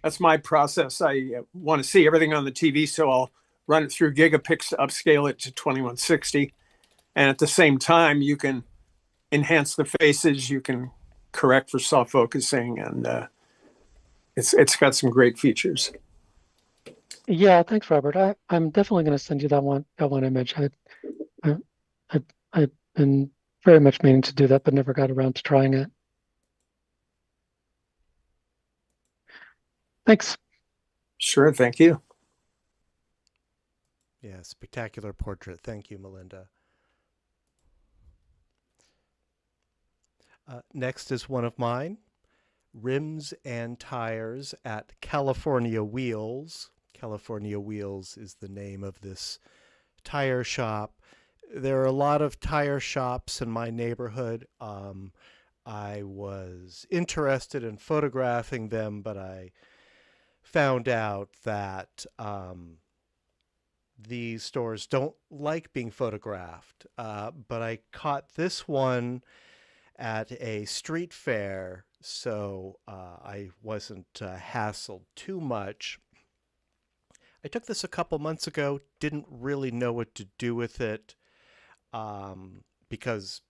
That's my process. I want to see everything on the TV, so I'll run it through Gigapix to upscale it to 2160. And at the same time, you can enhance the faces. You can correct for soft focusing, and it's got some great features. Yeah, thanks, Robert. I'm definitely going to send you that one image. I, I I've been very much meaning to do that, but never got around to trying it. Thanks. Sure, thank you. Yeah, spectacular portrait. Thank you, Melinda. Next is one of mine, rims and tires at California Wheels. California Wheels is the name of this tire shop. There are a lot of tire shops in my neighborhood. I was interested in photographing them, but I found out that these stores don't like being photographed. But I caught this one at a street fair, so I wasn't hassled too much. I took this a couple months ago, didn't really know what to do with it because,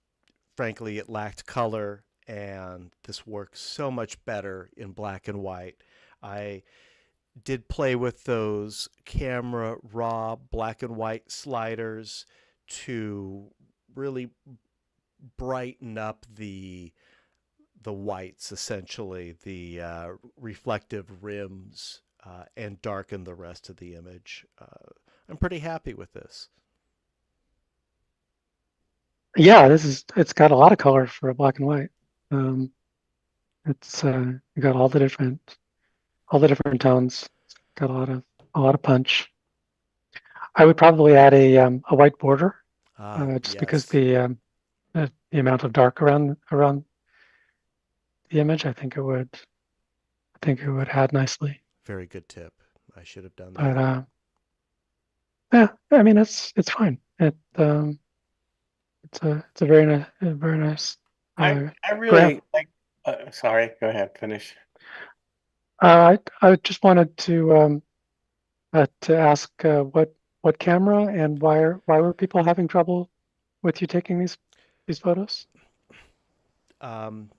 frankly, it lacked color, and this works so much better in black and white. I did play with those camera raw black and white sliders to really brighten up the whites, essentially the reflective rims, and darken the rest of the image. I'm pretty happy with this. Yeah, it's got a lot of color for a black and white. Um, it's you got all the different tones. It's got a lot of punch. I would probably add a white border, just because Yes, the amount of dark around the image. I think it would add nicely. very good tip. I should have done But that. yeah, I mean it's fine. It's a very nice I graph. really like. Sorry, go ahead, finish. I just wanted to ask what camera and why were people having trouble with you taking these photos? Um,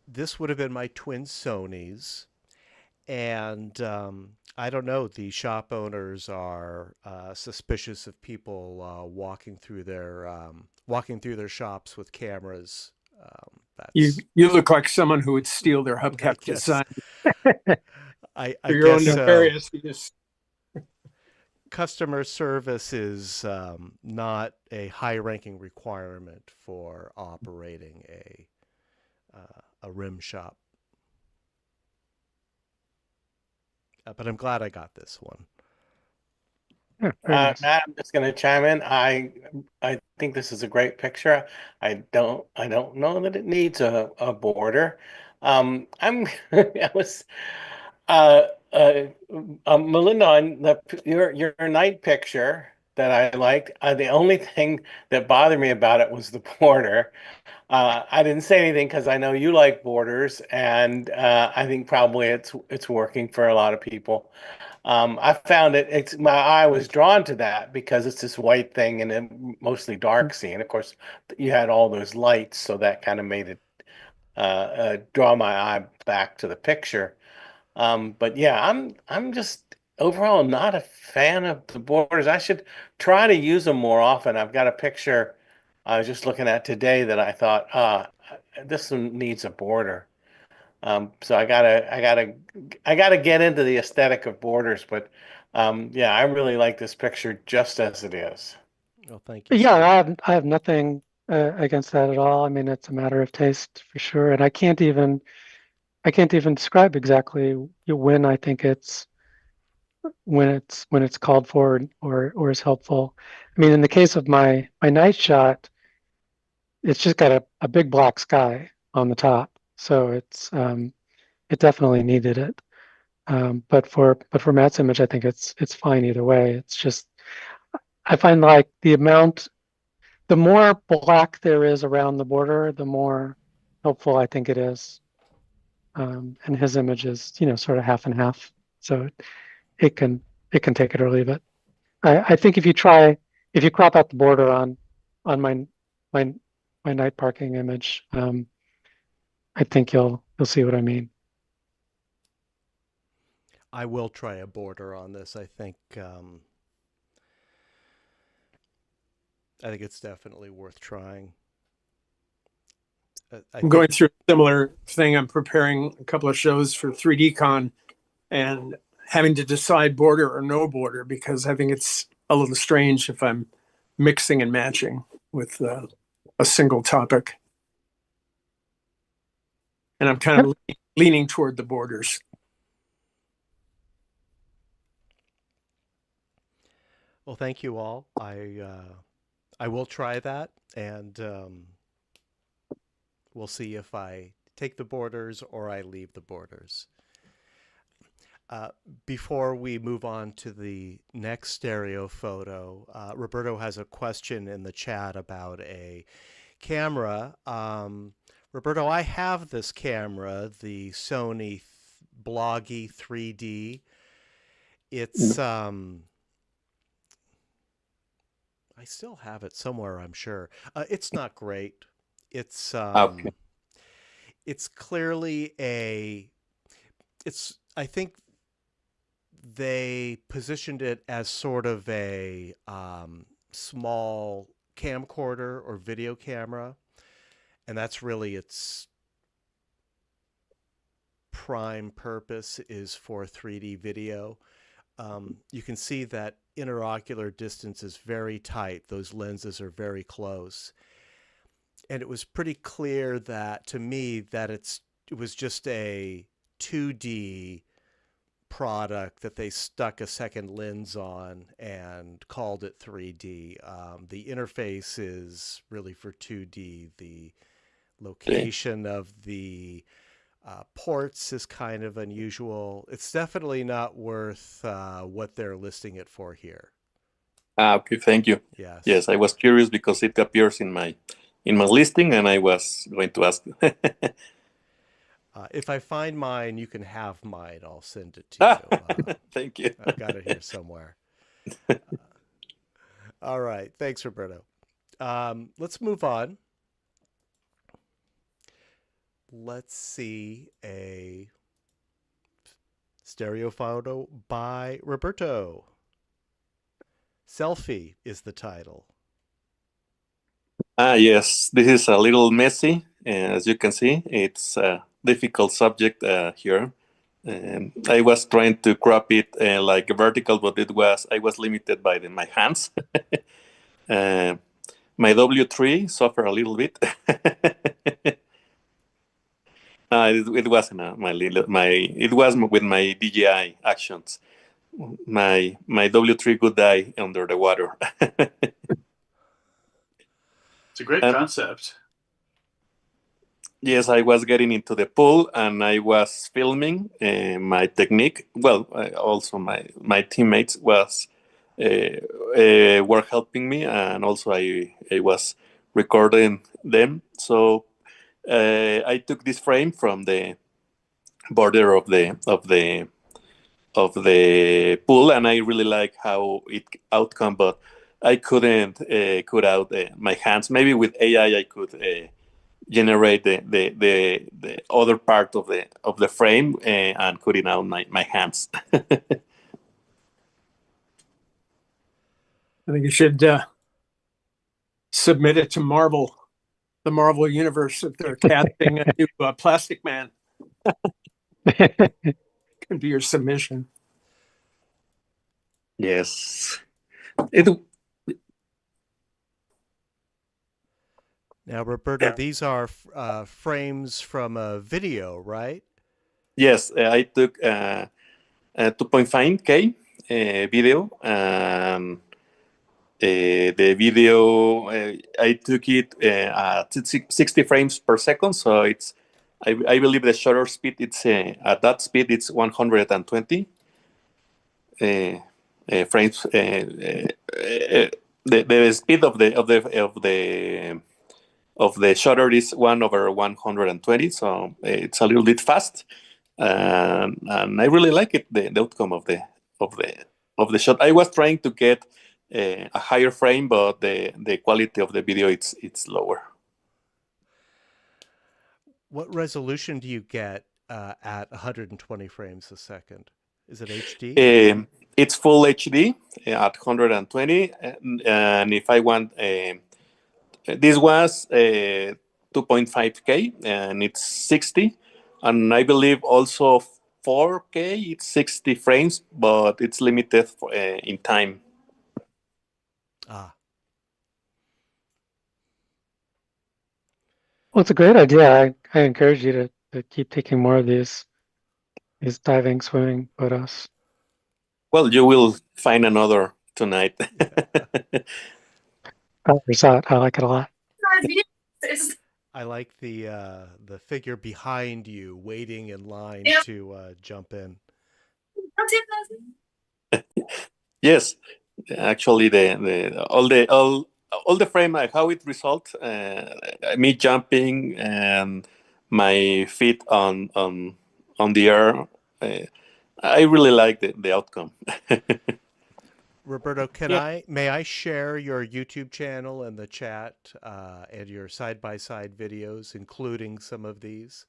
this would have been my twin Sonys, and I don't know. The shop owners are suspicious of people walking through their shops with cameras. You That's you look like someone who would steal their I hubcap guess design I for your own guess so. nefarious use. Customer service is not a high-ranking requirement for operating a rim shop. But I'm glad I got this one. Yeah, very nice. Matt, I'm just going to chime in. I think this is a great picture. I don't know that it needs a border. I was uh, uh, Melinda, on your night picture that I liked. The only thing that bothered me about it was the border. I didn't say anything because I know you like borders, and I think probably it's working for a lot of people. I found it's my eye was drawn to that because it's this white thing and a mostly dark scene. Of course, you had all those lights, so that kind of made it draw my eye back to the picture. But yeah, I'm just overall not a fan of the borders. I should try to use them more often. I've got a picture I was just looking at today that I thought, this one needs a border. So I gotta get into the aesthetic of borders, but yeah, I really like this picture just as it is. Well, thank you, Yeah, Steve. I have nothing against that at all. I mean, it's a matter of taste for sure, and I can't even describe exactly when I think it's when it's called for or is helpful. I mean, in the case of my night shot, it's just got a big black sky on the top, so it definitely needed it. But for Matt's image, I think it's fine either way. It's just I find like the more black there is around the border, the more helpful I think it is. And his image is, sort of half and half, so it can take it or leave it. I think if you crop out the border on my my night parking image, I think you'll see what I mean. I will try a border on this. I think it's definitely worth trying. I'm going through a similar thing. I'm preparing a couple of shows for 3D Con and having to decide border or no border, because I think it's a little strange if I'm mixing and matching with a single topic. And I'm kind of leaning toward the borders. Well, thank you all. I will try that, and we'll see if I take the borders or I leave the borders. Before we move on to the next stereo photo, Roberto has a question in the chat about a camera. Roberto, I have this camera, the Sony Bloggy 3D. It's I still have it somewhere, I'm sure. It's not great. It's Okay. it's clearly I think they positioned it as sort of a small camcorder or video camera, and that's really its prime purpose is for 3D video. You can see that interocular distance is very tight. Those lenses are very close. And it was pretty clear that to me that it was just a 2D product that they stuck a second lens on and called it 3D. The interface is really for 2D. The location of the ports is kind of unusual. It's definitely not worth what they're listing it for here. Okay, thank you. Yes. Yes, I was curious because it appears in my listing, and I was going to ask. If I find mine, you can have mine. I'll send it to you. Thank you. I've got it here somewhere. All right. Thanks, Roberto. Let's move on. Let's see a stereo photo by Roberto. Selfie is the title. Yes, this is a little messy. As you can see, it's a difficult subject here. I was trying to crop it like vertical, but I was limited by my hands. My W3 suffered a little bit. It wasn't it was with my DJI actions. My W3 could die under the water. It's a great concept. Yes, I was getting into the pool and I was filming my technique. Well, also my teammates were helping me, and also I was recording them. So I took this frame from the border of the pool, and I really like how it outcome, but I couldn't cut out my hands. Maybe with AI I could generate the other part of the frame and cutting out my hands. I think you should submit it to Marvel, the Marvel Universe, if they're casting a new Plastic Man. Can be your submission. Yes. Now, Roberto, these are frames from a video, right? Yes, I took 2.5K video, and the video I took it at 60 frames per second, so it's I believe the shutter speed it's at that speed it's 120 frames. The speed of the shutter is 1/120, so it's a little bit fast, and I really like it. The outcome of the shot. I was trying to get a higher frame, but the quality of the video it's lower. What resolution do you get at 120 frames a second? Is it HD? It's full HD at 120, and if I want, this was 2.5K, and it's 60, and I believe also 4K. It's 60 frames, but it's limited in time. Ah, Well, it's a great idea. I encourage you to keep taking more of these diving, swimming photos. Well, you will find another tonight. I saw it. I like it a lot. I like the figure behind you waiting in line to jump in. Yes, actually, all the frame how it results, me jumping and my feet on the air. I really like the outcome. Roberto, Yeah. may I share your YouTube channel in the chat and your side-by-side videos, including some of these?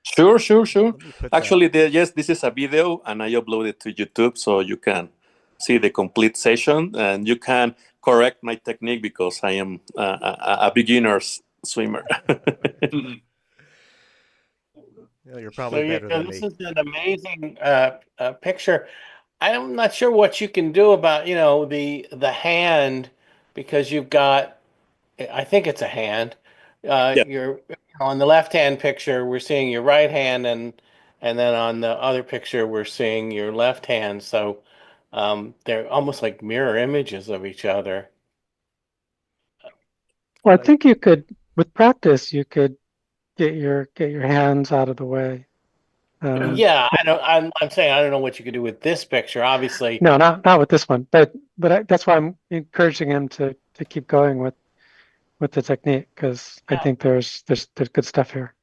Sure. Let me put Actually, that. yes, this is a video, and I upload it to YouTube, so you can see the complete session, and you can correct my technique because I am a beginner's swimmer. Well, you're probably better than This me. is an amazing picture. I'm not sure what you can do about, the hand, because you've got, I think it's a hand. Yeah. You're on the left-hand picture, we're seeing your right hand, and then on the other picture, we're seeing your left hand. So they're almost like mirror images of each other. Well, I think you could, with practice, you could get your hands out of the way. Yeah, I don't. I'm saying I don't know what you could do with this picture. Obviously, No, not with this one, but that's why I'm encouraging him to keep going with the technique, because I think there's good stuff here.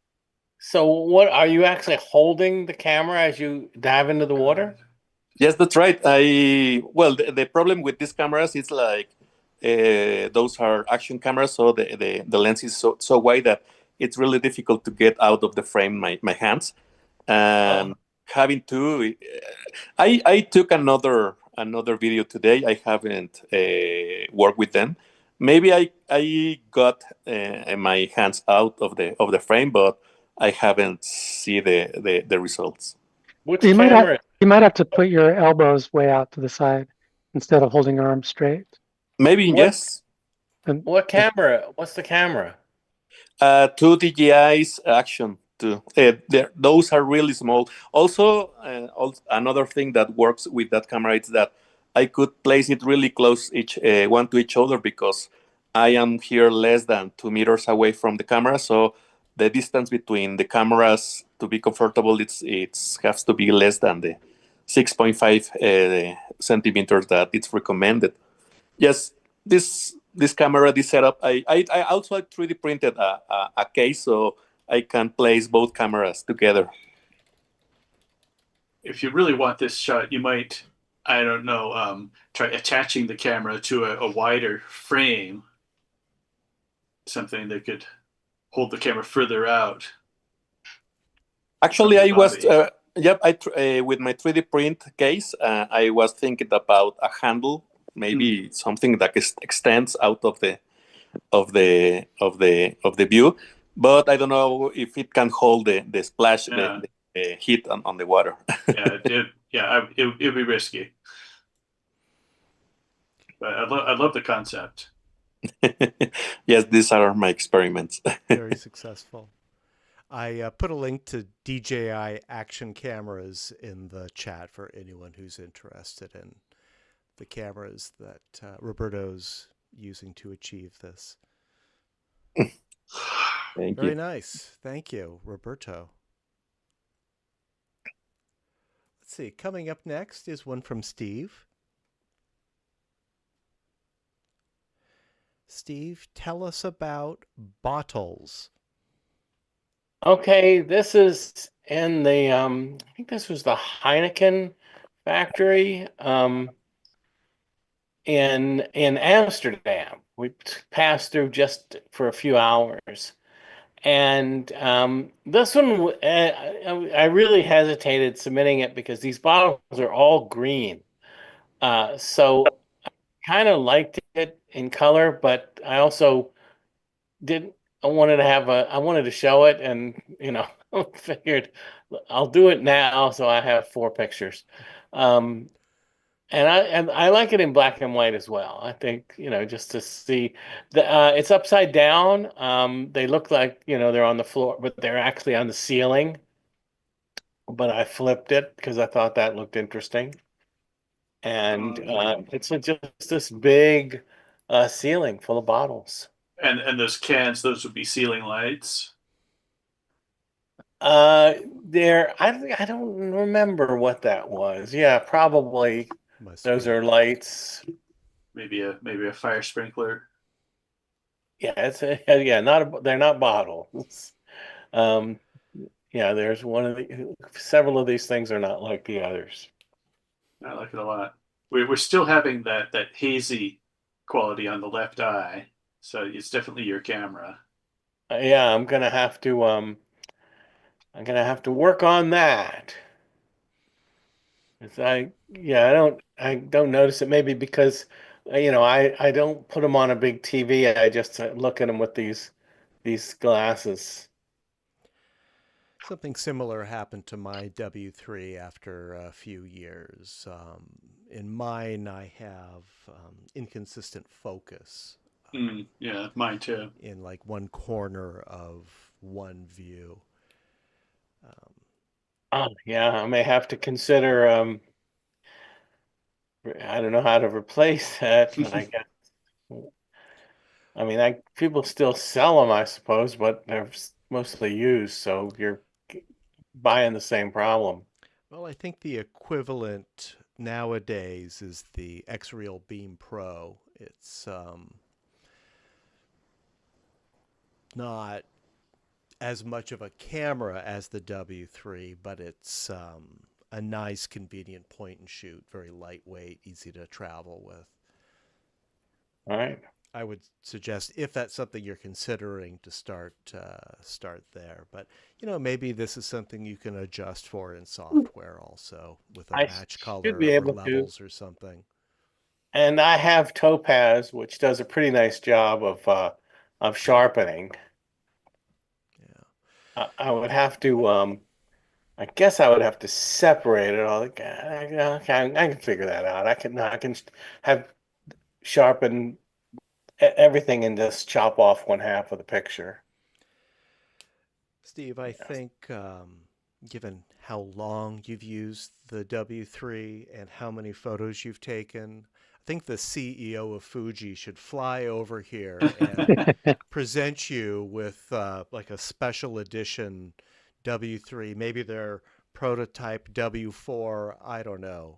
so what are you actually holding the camera as you dive into the water? Yes, that's right. The problem with these cameras is like those are action cameras, so the lens is so wide that it's really difficult to get out of the frame my hands, and having to. I took another video today. I haven't worked with them. Maybe I got my hands out of the frame, but I haven't see the results. Which You camera? might have to put your elbows way out to the side instead of holding your arms straight. Maybe yes. And What camera? What's the camera? Two DJI's action too. Those are really small. Also, another thing that works with that camera is that I could place it really close one to each other because I am here less than 2 meters away from the camera. So the distance between the cameras to be comfortable, it's has to be less than the 6.5 centimeters that it's recommended. Yes, this camera, this setup, I also 3D printed a case so I can place both cameras together. If you really want this shot, you might, I don't know, try attaching the camera to a wider frame, something that could hold the camera further out. Actually, From I the was, body. with my 3D print case, I was thinking about a handle, maybe something that extends out of the view, but I don't know if it can hold the splash, Yeah. the heat on the water. It'd be risky. But I love the concept. Yes, these are my experiments. Very successful. I put a link to DJI action cameras in the chat for anyone who's interested in the cameras that Roberto's using to achieve this. Thank Very you. nice. Thank you, Roberto. Let's see. Coming up next is one from Steve. Steve, tell us about bottles. Okay, this is in the I think this was the Heineken factory in Amsterdam. We passed through just for a few hours. And this one, I really hesitated submitting it because these bottles are all green. So kind of liked it in color, but I also didn't. I wanted to show it, and figured I'll do it now, so I have 4 pictures. And I like it in black and white as well. I think, just to see it's upside down. They look like, they're on the floor, but they're actually on the ceiling. But I flipped it because I thought that looked interesting. And it's just this big ceiling full of bottles. And those cans, those would be ceiling lights. I don't remember what that was. Yeah, probably those are lights. Maybe a fire sprinkler. Yeah, they're not bottles. Yeah, there's several of these things are not like the others. I like it a lot. We're still having that hazy quality on the left eye, so it's definitely your camera. Yeah, I'm gonna have to work on that. I don't notice it, maybe because I don't put them on a big TV. I just look at them with these glasses. Something similar happened to my W3 after a few years. In mine, I have inconsistent focus. Yeah, mine too. In like one corner of one view. Oh, yeah, I may have to consider. I don't know how to replace that, but I guess. I mean, people still sell them, I suppose, but they're mostly used, so you're buying the same problem. Well, I think the equivalent nowadays is the X-Real Beam Pro. It's not as much of a camera as the W3, but it's a nice, convenient point and shoot, very lightweight, easy to travel with. All right. I would suggest, if that's something you're considering, to start there. But maybe this is something you can adjust for in software also, with a match color or levels or something. And I have Topaz, which does a pretty nice job of sharpening. Yeah. I would have to. I guess I would have to separate it all. I can figure that out. I can have sharpen everything and just chop off one half of the picture. Steve, I think given how long you've used the W3 and how many photos you've taken, I think the CEO of Fuji should fly over here and present you with like a special edition W3, maybe their prototype W4. I don't know.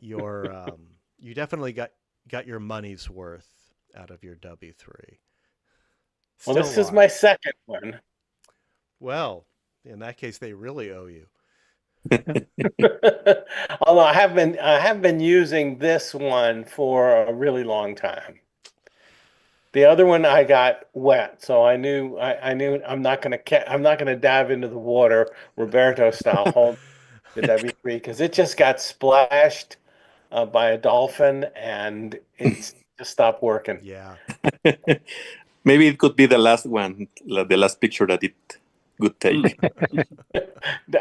You definitely got your money's worth out of your W3. Well, this is my second one. Well, in that case, they really owe you. Although I have been using this one for a really long time. The other one I got wet, so I knew I'm not gonna dive into the water Roberto style home the W3 because it just got splashed by a dolphin and it just stopped working. Yeah. Maybe it could be the last one, the last picture that it could take.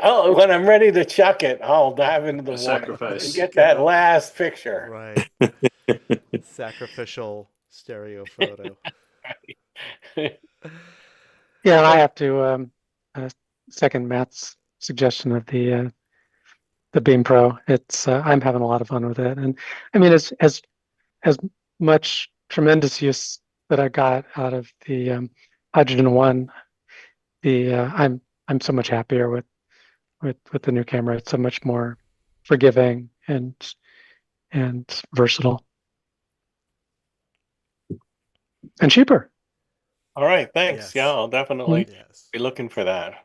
Oh, when I'm ready to chuck it, I'll dive into the water sacrifice. and get that last picture. Right. Sacrificial stereo photo. Yeah, and I have to second Matt's suggestion of the Beam Pro. It's I'm having a lot of fun with it, and I mean, as much tremendous use that I got out of the Hydrogen One, the I'm so much happier with the new camera. It's so much more forgiving and versatile and cheaper. All right, thanks. Yes. Yeah, I'll definitely Yes. be looking for that.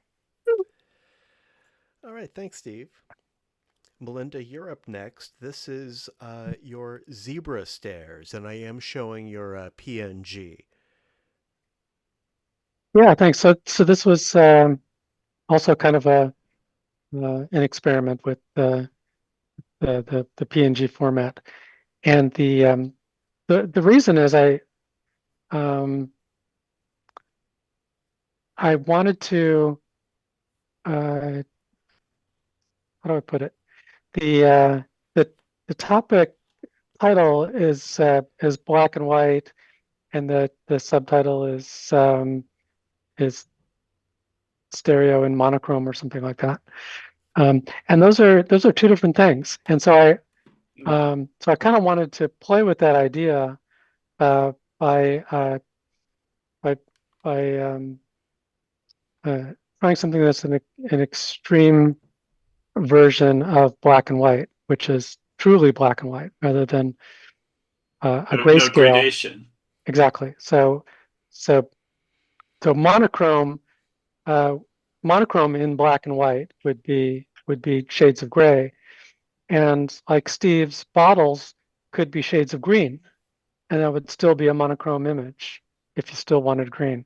All right. Thanks, Steve. Melinda, you're up next. This is your zebra stairs, and I am showing your PNG. Yeah, thanks. So this was also kind of an experiment with the PNG format, and the reason is um, I wanted to how do I put it? The the topic title is black and white, and the subtitle is stereo and monochrome or something like that. And those are two different things. And so I kind of wanted to play with that idea uh, by uh, by by trying something that's an extreme version of black and white, which is truly black and white rather than a No grayscale. gradation. Exactly. So monochrome monochrome in black and white would be shades of gray, and like Steve's bottles could be shades of green, and that would still be a monochrome image if you still wanted green.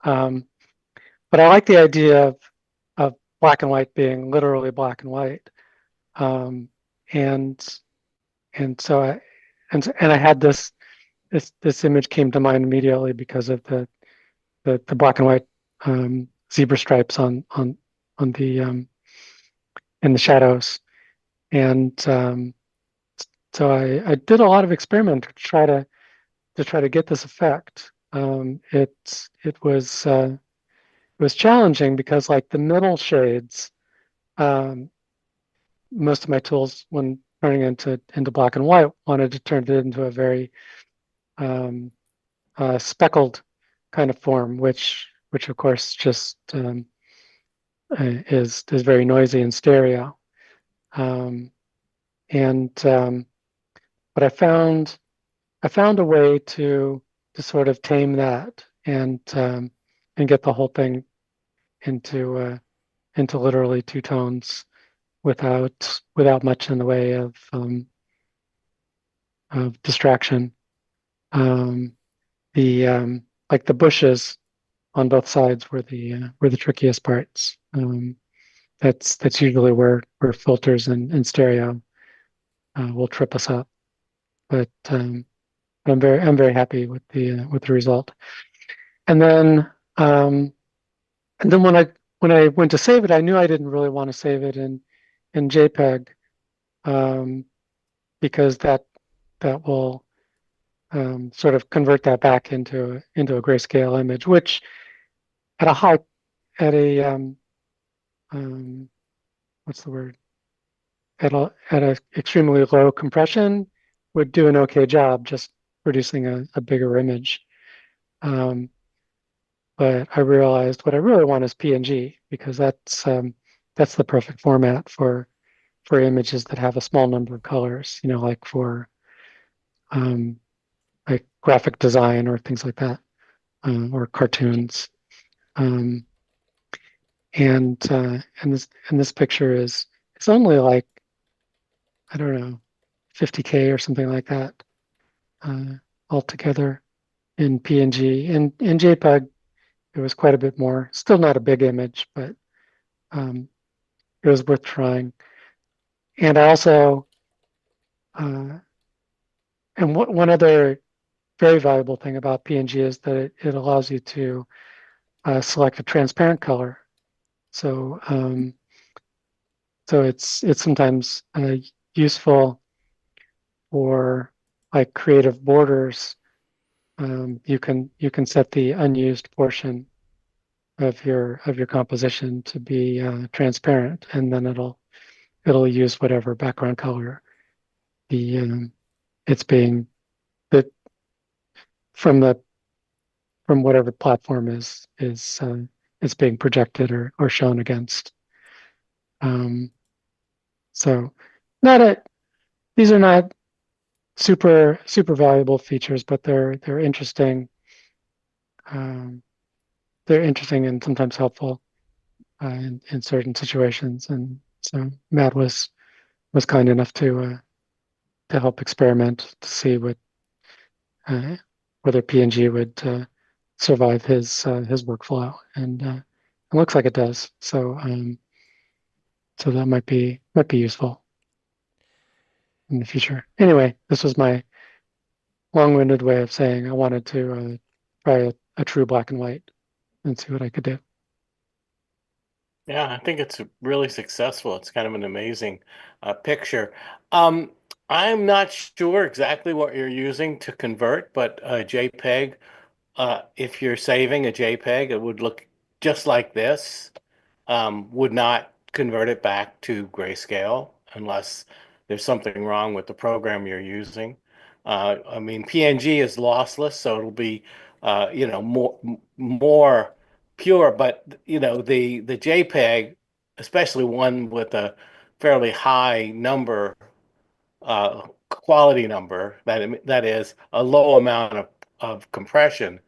But I like the idea of black and white being literally black and white, um, and so I had this image came to mind immediately because of the black and white zebra stripes on the in the shadows, and so I did a lot of experiment to try to get this effect. It was challenging because like the middle shades, um, most of my tools when turning into black and white wanted to turn it into a very speckled kind of form, which of course just is very noisy in stereo. Um, and but I found a way to sort of tame that and get the whole thing into literally two tones without much in the way of distraction. Um, the like the bushes on both sides were the trickiest parts. That's usually where filters and stereo will trip us up. But I'm very happy with the result. And then um, and then when I went to save it, I knew I didn't really want to save it in JPEG um, because that will sort of convert that back into a grayscale image, which at a high at a um, what's the word at a extremely low compression would do an okay job just producing a bigger image. Um, but I realized what I really want is PNG because that's the perfect format for images that have a small number of colors. You know, um, like graphic design or things like that, or cartoons. Um, and this picture is it's only like I don't know 50K or something like that uh, altogether in PNG. In JPEG, it was quite a bit more. Still not a big image, but um, it was worth trying. And I also, and one other very valuable thing about PNG is that it allows you to select a transparent color. So so it's sometimes useful for like creative borders. You can set the unused portion of your composition to be transparent, and then it'll use whatever background color it's being that from whatever platform is it's being projected or shown against. So these are not super valuable features, but they're interesting. They're interesting and sometimes helpful in certain situations. And so Matt was kind enough to help experiment to see whether PNG would survive his workflow, and it looks like it does. So so that might be useful in the future. Anyway, this was my long-winded way of saying I wanted to try a true black and white and see what I could do. Yeah, I think it's really successful. It's kind of an amazing picture. I'm not sure exactly what you're using to convert, but JPEG, if you're saving a JPEG, it would look just like this. Would not convert it back to grayscale unless there's something wrong with the program you're using. I mean, PNG is lossless, so it'll be, more pure. But the JPEG, especially one with a fairly high number, quality number, that is a low amount of compression,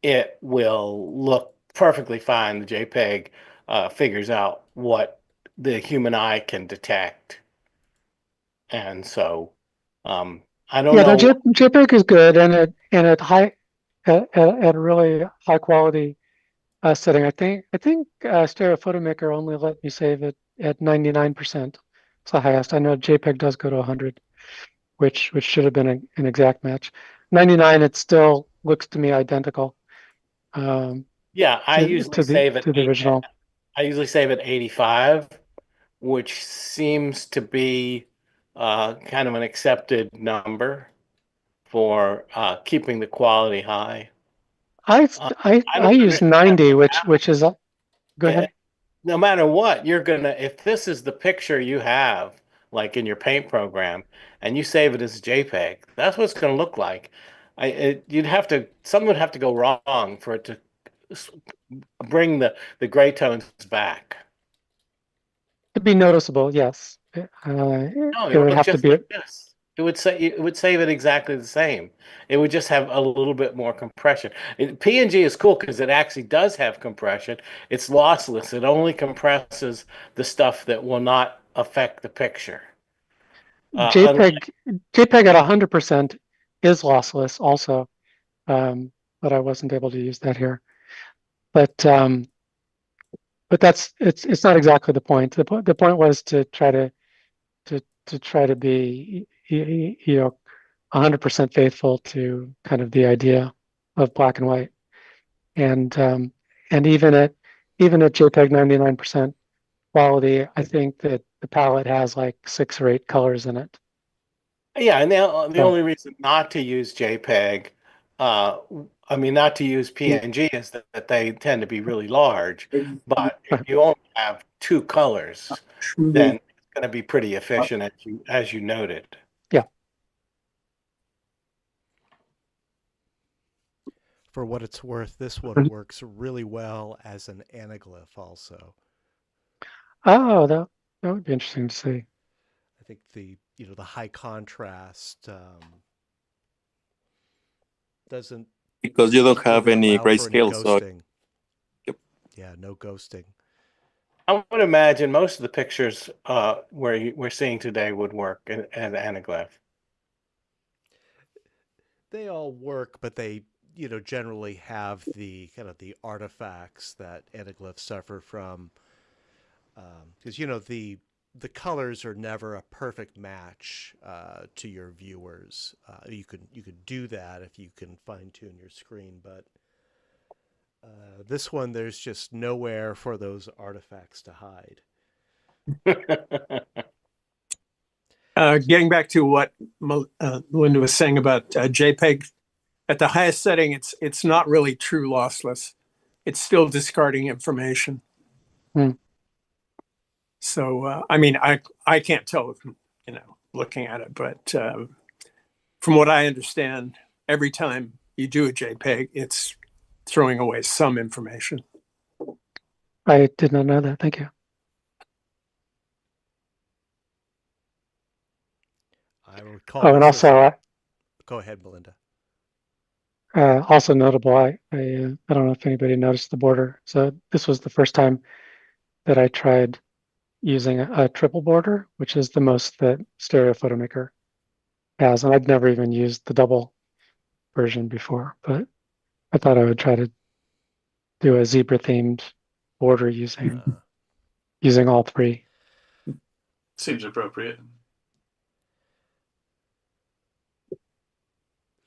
it will look perfectly fine. The JPEG figures out what the human eye can detect. And so I don't Yeah, no, know. JPEG is good, and at a really high quality setting. I think Stereo Photomaker only let me save it at 99%. It's the highest. I know JPEG does go to 100, which should have been an exact match. 99, it still looks to me identical. Yeah, I usually save it. To the original. I usually save at 85, which seems to be kind of an accepted number for keeping the quality high. I don't use understand 90, which is go ahead. No matter what, if this is the picture you have, like in your paint program, and you save it as a JPEG, that's what it's going to look like. Something would have to go wrong for it to bring the gray tones back. It'd be noticeable, yes. No, it It would would look have to just be. like this. It would save it exactly the same. It would just have a little bit more compression. PNG is cool because it actually does have compression. It's lossless. It only compresses the stuff that will not affect the picture. JPEG at 100% is lossless also, but I wasn't able to use that here. But it's not exactly the point. The point was to try to be 100% faithful to kind of the idea of black and white, and even at JPEG 99% quality, I think that the palette has like 6 or 8 colors in it. Yeah, and the only reason not to use JPEG, not to use PNG, is that they tend to be really large. But if you only have 2 colors, then it's going to be pretty efficient, as you noted. Yeah. For what it's worth, this one works really well as an anaglyph also. Oh, that would be interesting to see. I think the high contrast doesn't, because you don't have really any allow for grayscale. So ghosting. Yeah, no ghosting. I would imagine most of the pictures we're seeing today would work as anaglyph. They all work, but they generally have the kind of the artifacts that anaglyphs suffer from, because the colors are never a perfect match to your viewers. You could do that if you can fine tune your screen, but this one, there's just nowhere for those artifacts to hide. Getting back to what Linda was saying about JPEG, at the highest setting, it's not really true lossless. it's still discarding information. Hmm. So, I mean, I can't tell, looking at it, but from what I understand, every time you do a JPEG, it's throwing away some information. I did not know that. Thank you. I recall. Oh, and this was- also, go ahead, Melinda. also notable, I don't know if anybody noticed the border. So this was the first time that I tried using a triple border, which is the most that Stereo Photomaker has. And I'd never even used the double version before, but I thought I would try to do a zebra themed border using all three. Seems appropriate.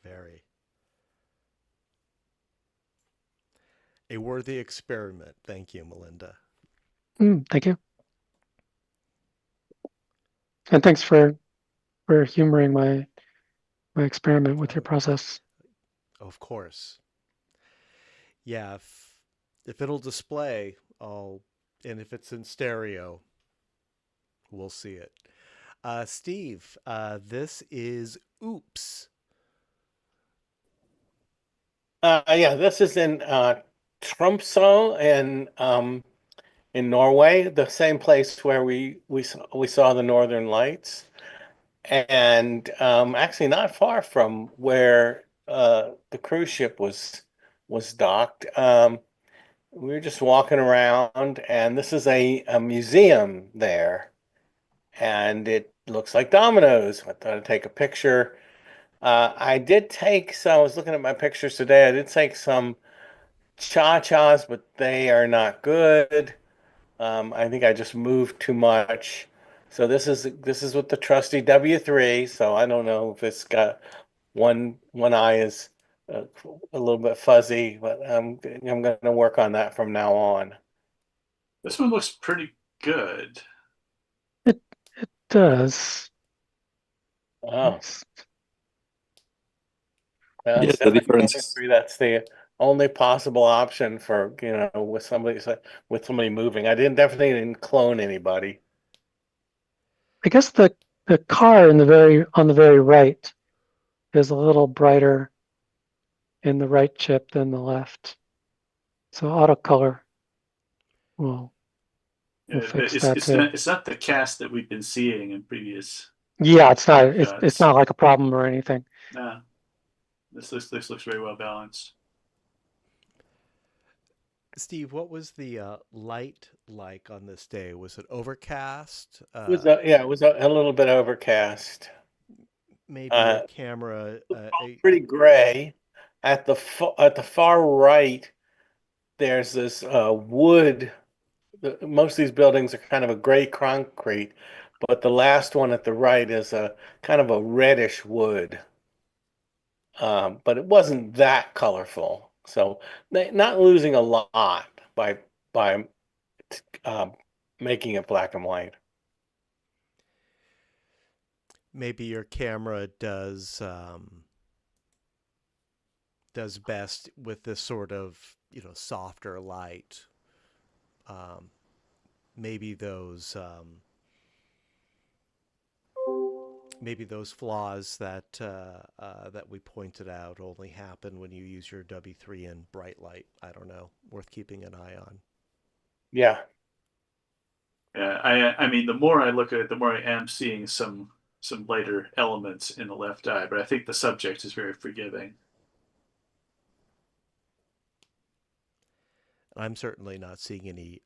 Very. A worthy experiment. Thank you, Melinda. Thank you. And thanks for humoring my experiment with your process. Of course. Yeah, if it'll display, and if it's in stereo, we'll see it. Steve, this is Oops. Yeah, this is in Tromsø in Norway, the same place where we saw the Northern Lights, and actually not far from where the cruise ship was docked. We were just walking around, and this is a museum there, and it looks like dominoes. I thought I'd take a picture. I was looking at my pictures today. I did take some cha-chas, but they are not good. I think I just moved too much. So this is with the trusty W3. So I don't know if it's got one eye is a little bit fuzzy, but I'm going to work on that from now on. This one looks pretty good. It does. Oh, Yes, the difference. that's the only possible option for with somebody moving. I definitely didn't clone anybody. I guess the car on the very right is a little brighter in the right chip than the left. So auto color will fix that too. It's not the cast that we've been seeing in previous. Yeah, it's not shots. it's not like a problem or anything. No, this looks very well balanced. Steve, what was the light like on this day? Was it overcast? It was a little bit overcast. Maybe your camera. Pretty gray. At the far right, there's this wood. Most of these buildings are kind of a gray concrete, but the last one at the right is a kind of a reddish wood. But it wasn't that colorful, so not losing a lot by making it black and white. Maybe your camera does best with this sort of softer light. Maybe those flaws that that we pointed out only happen when you use your W3 in bright light. I don't know. Worth keeping an eye on. Yeah. Yeah, I mean, the more I look at it, the more I am seeing some lighter elements in the left eye, but I think the subject is very forgiving. I'm certainly not seeing any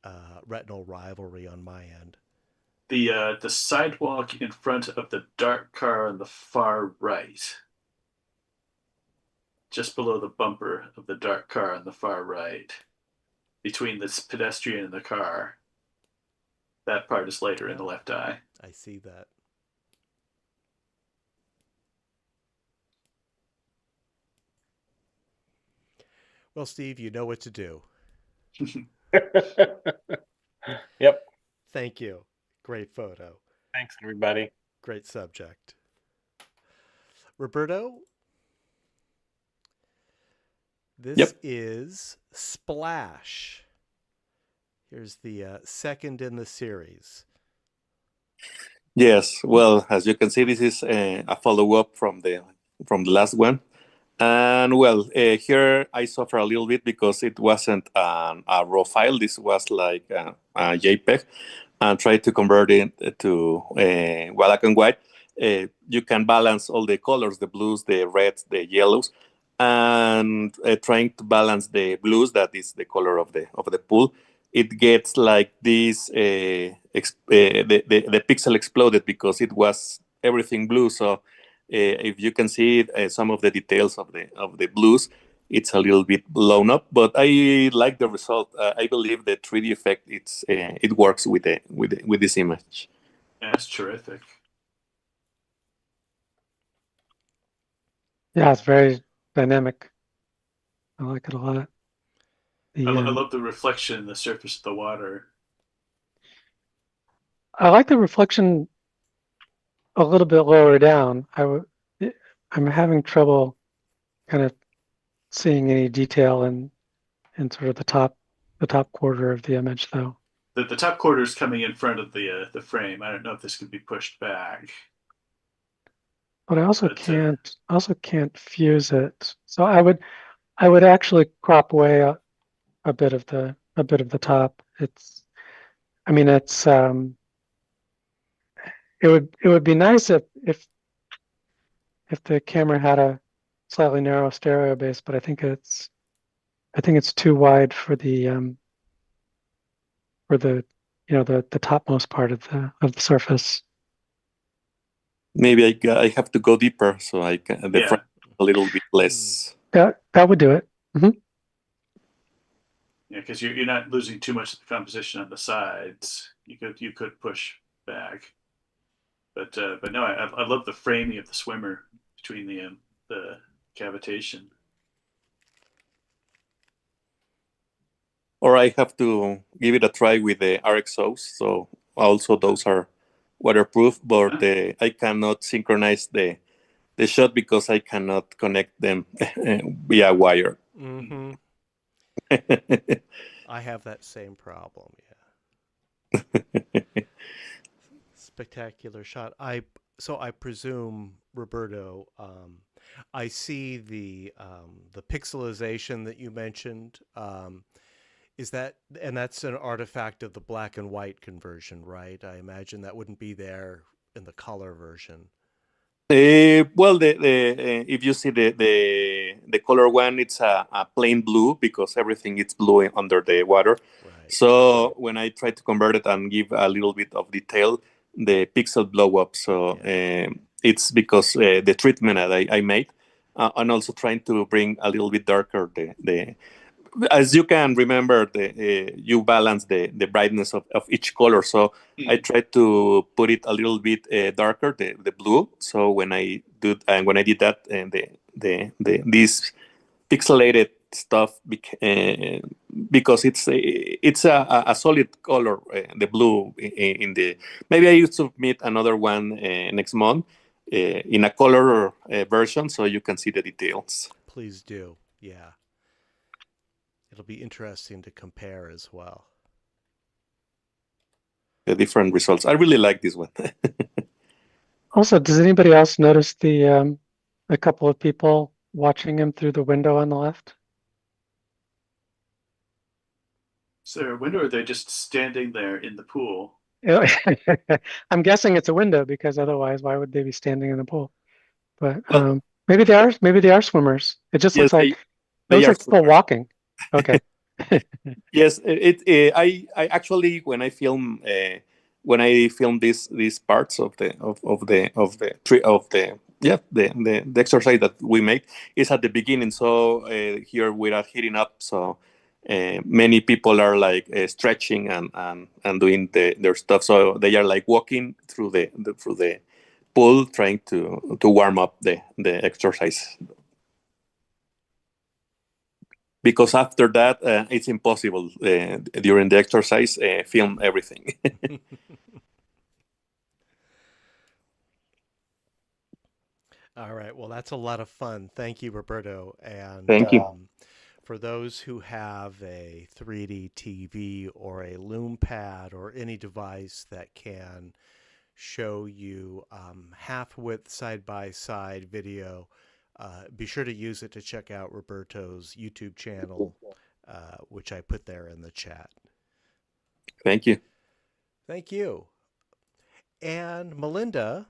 retinal rivalry on my end. The sidewalk in front of the dark car on the far right, just below the bumper of the dark car on the far right, between the pedestrian and the car, that part is lighter in the left eye. I see that. Well, Steve, you know what to do. Yep. Thank you. Great photo. Thanks, everybody. Great subject. Roberto, This Yep. is Splash. Here's the second in the series. Yes. Well, as you can see, this is a follow-up from the last one. And well, here I suffer a little bit because it wasn't a raw file. This was like a JPEG, and try to convert it to black and white. You can balance all the colors, the blues, the reds, the yellows, and trying to balance the blues, that is the color of the pool. It gets like this. The pixel exploded because it was everything blue. So if you can see some of the details of the blues, it's a little bit blown up, but I like the result. I believe the 3D effect it works with this image. Yeah, that's terrific. Yeah, it's very dynamic. I like it a lot. I The love the reflection in the surface of the water. I like the reflection a little bit lower down. I'm having trouble kind of seeing any detail in sort of the top quarter of the image, though. The top quarter is coming in front of the frame. I don't know if this can be pushed back. But I also But can't fuse it. So I would actually crop away a bit of the top. I mean it would be nice if the camera had a slightly narrow stereo base, but I think it's too wide for the the topmost part of the surface. Maybe I have to go deeper, so I can the yeah, front a little bit less. That would do it. yeah, because you're not losing too much of the composition on the sides. You could push back, but no, I love the framing of the swimmer between the cavitation. Or I have to give it a try with the RXOs. So also those are waterproof, but I cannot synchronize the shot because I cannot connect them via wire. Mm-hmm. I have that same problem. Yeah. Spectacular shot. So I presume, Roberto, I see the pixelization that you mentioned. That's an artifact of the black and white conversion, right? I imagine that wouldn't be there in the color version. Well, if you see the color one, it's a plain blue because everything is blue under the water. Right. So when I try to convert it and give a little bit of detail, the pixel blow up. So it's because the treatment that I made, and also trying to bring a little bit darker the as you can remember, you balance the brightness of each color. So I try to put it a little bit darker, the blue. So when I did that, and this pixelated stuff, because it's a solid color, the blue in the. Maybe I used to submit another one next month in a color version, so you can see the details. Please do, yeah. It'll be interesting to compare as well. The different results. I really like this one. Also, does anybody else notice the a couple of people watching him through the window on the left? Is there a window, or they're just standing there in the pool? I'm guessing it's a window because otherwise, why would they be standing in the pool? But Well, maybe they are swimmers. It just yes, looks like they are people walking. Okay. Yes, I actually when I film these parts of the exercise that we make is at the beginning. So here we are heating up. So many people are like stretching and doing their stuff. So they are like walking through the pool, trying to warm up the exercise. Because after that, it's impossible during the exercise film everything. All right. Well, that's a lot of fun. Thank you, Roberto. And Thank you. For those who have a 3D TV or a Lume Pad or any device that can show you half-width side-by-side video, be sure to use it to check out Roberto's YouTube channel, which I put there in the chat. Thank you. Thank you. And Melinda,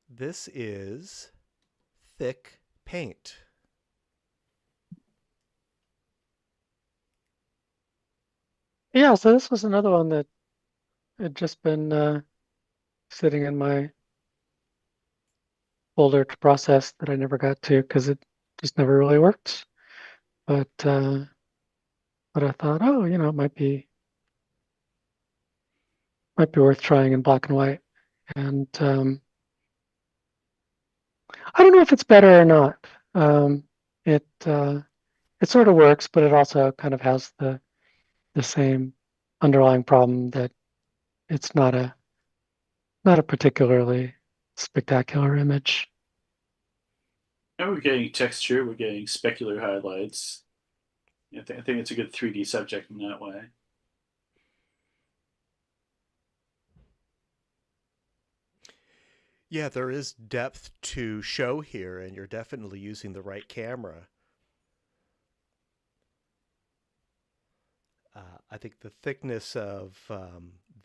this is thick paint. Yeah, so this was another one that had just been sitting in my folder to process that I never got to because it just never really worked. But I thought, oh, it might be worth trying in black and white. And I don't know if it's better or not. It sort of works, but it also kind of has the same underlying problem that it's not a particularly spectacular image. And we're getting texture, we're getting specular highlights. I think it's a good 3D subject in that way. Yeah, there is depth to show here, and you're definitely using the right camera. I think the thickness of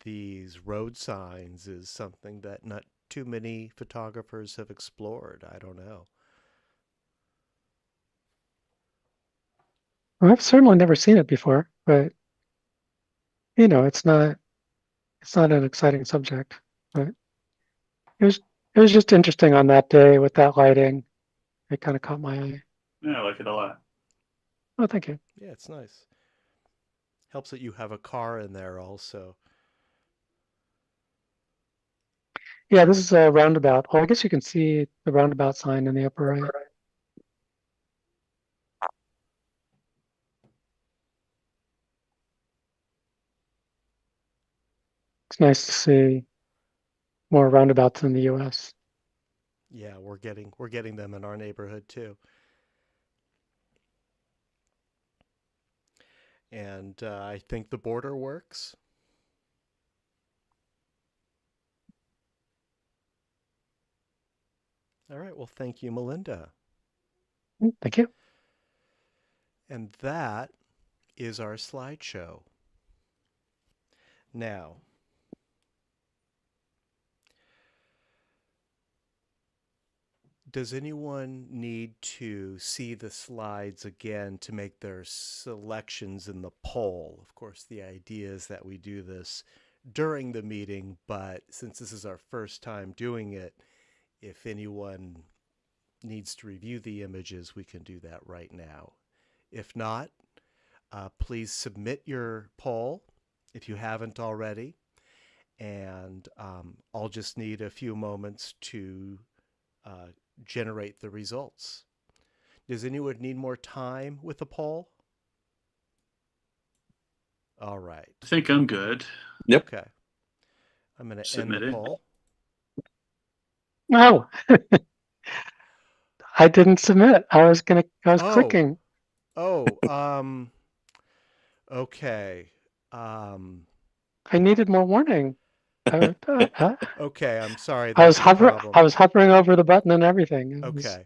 these road signs is something that not too many photographers have explored. I don't know. Well, I've certainly never seen it before, but it's not an exciting subject. But it was just interesting on that day with that lighting. It kind of caught my eye. Yeah, I like it a lot. Oh, thank you. Yeah, it's nice. Helps that you have a car in there also. Yeah, this is a roundabout. Well, I guess you can see the roundabout sign in the upper right. It's nice to see more roundabouts in the US. Yeah, we're getting them in our neighborhood too. And I think the border works. All right, well, thank you, Melinda. Thank you. And that is our slideshow. Now, does anyone need to see the slides again to make their selections in the poll? Of course, the idea is that we do this during the meeting, but since this is our first time doing it, if anyone needs to review the images, we can do that right now. If not, please submit your poll if you haven't already, and I'll just need a few moments to generate the results. Does anyone need more time with the poll? All right. I think I'm good. Yep. Okay. I'm going to end the poll. No, I didn't submit. I was clicking. Oh, okay. I needed more warning. Okay, I'm sorry. I was That's a problem. I was hovering over the button and everything. Okay.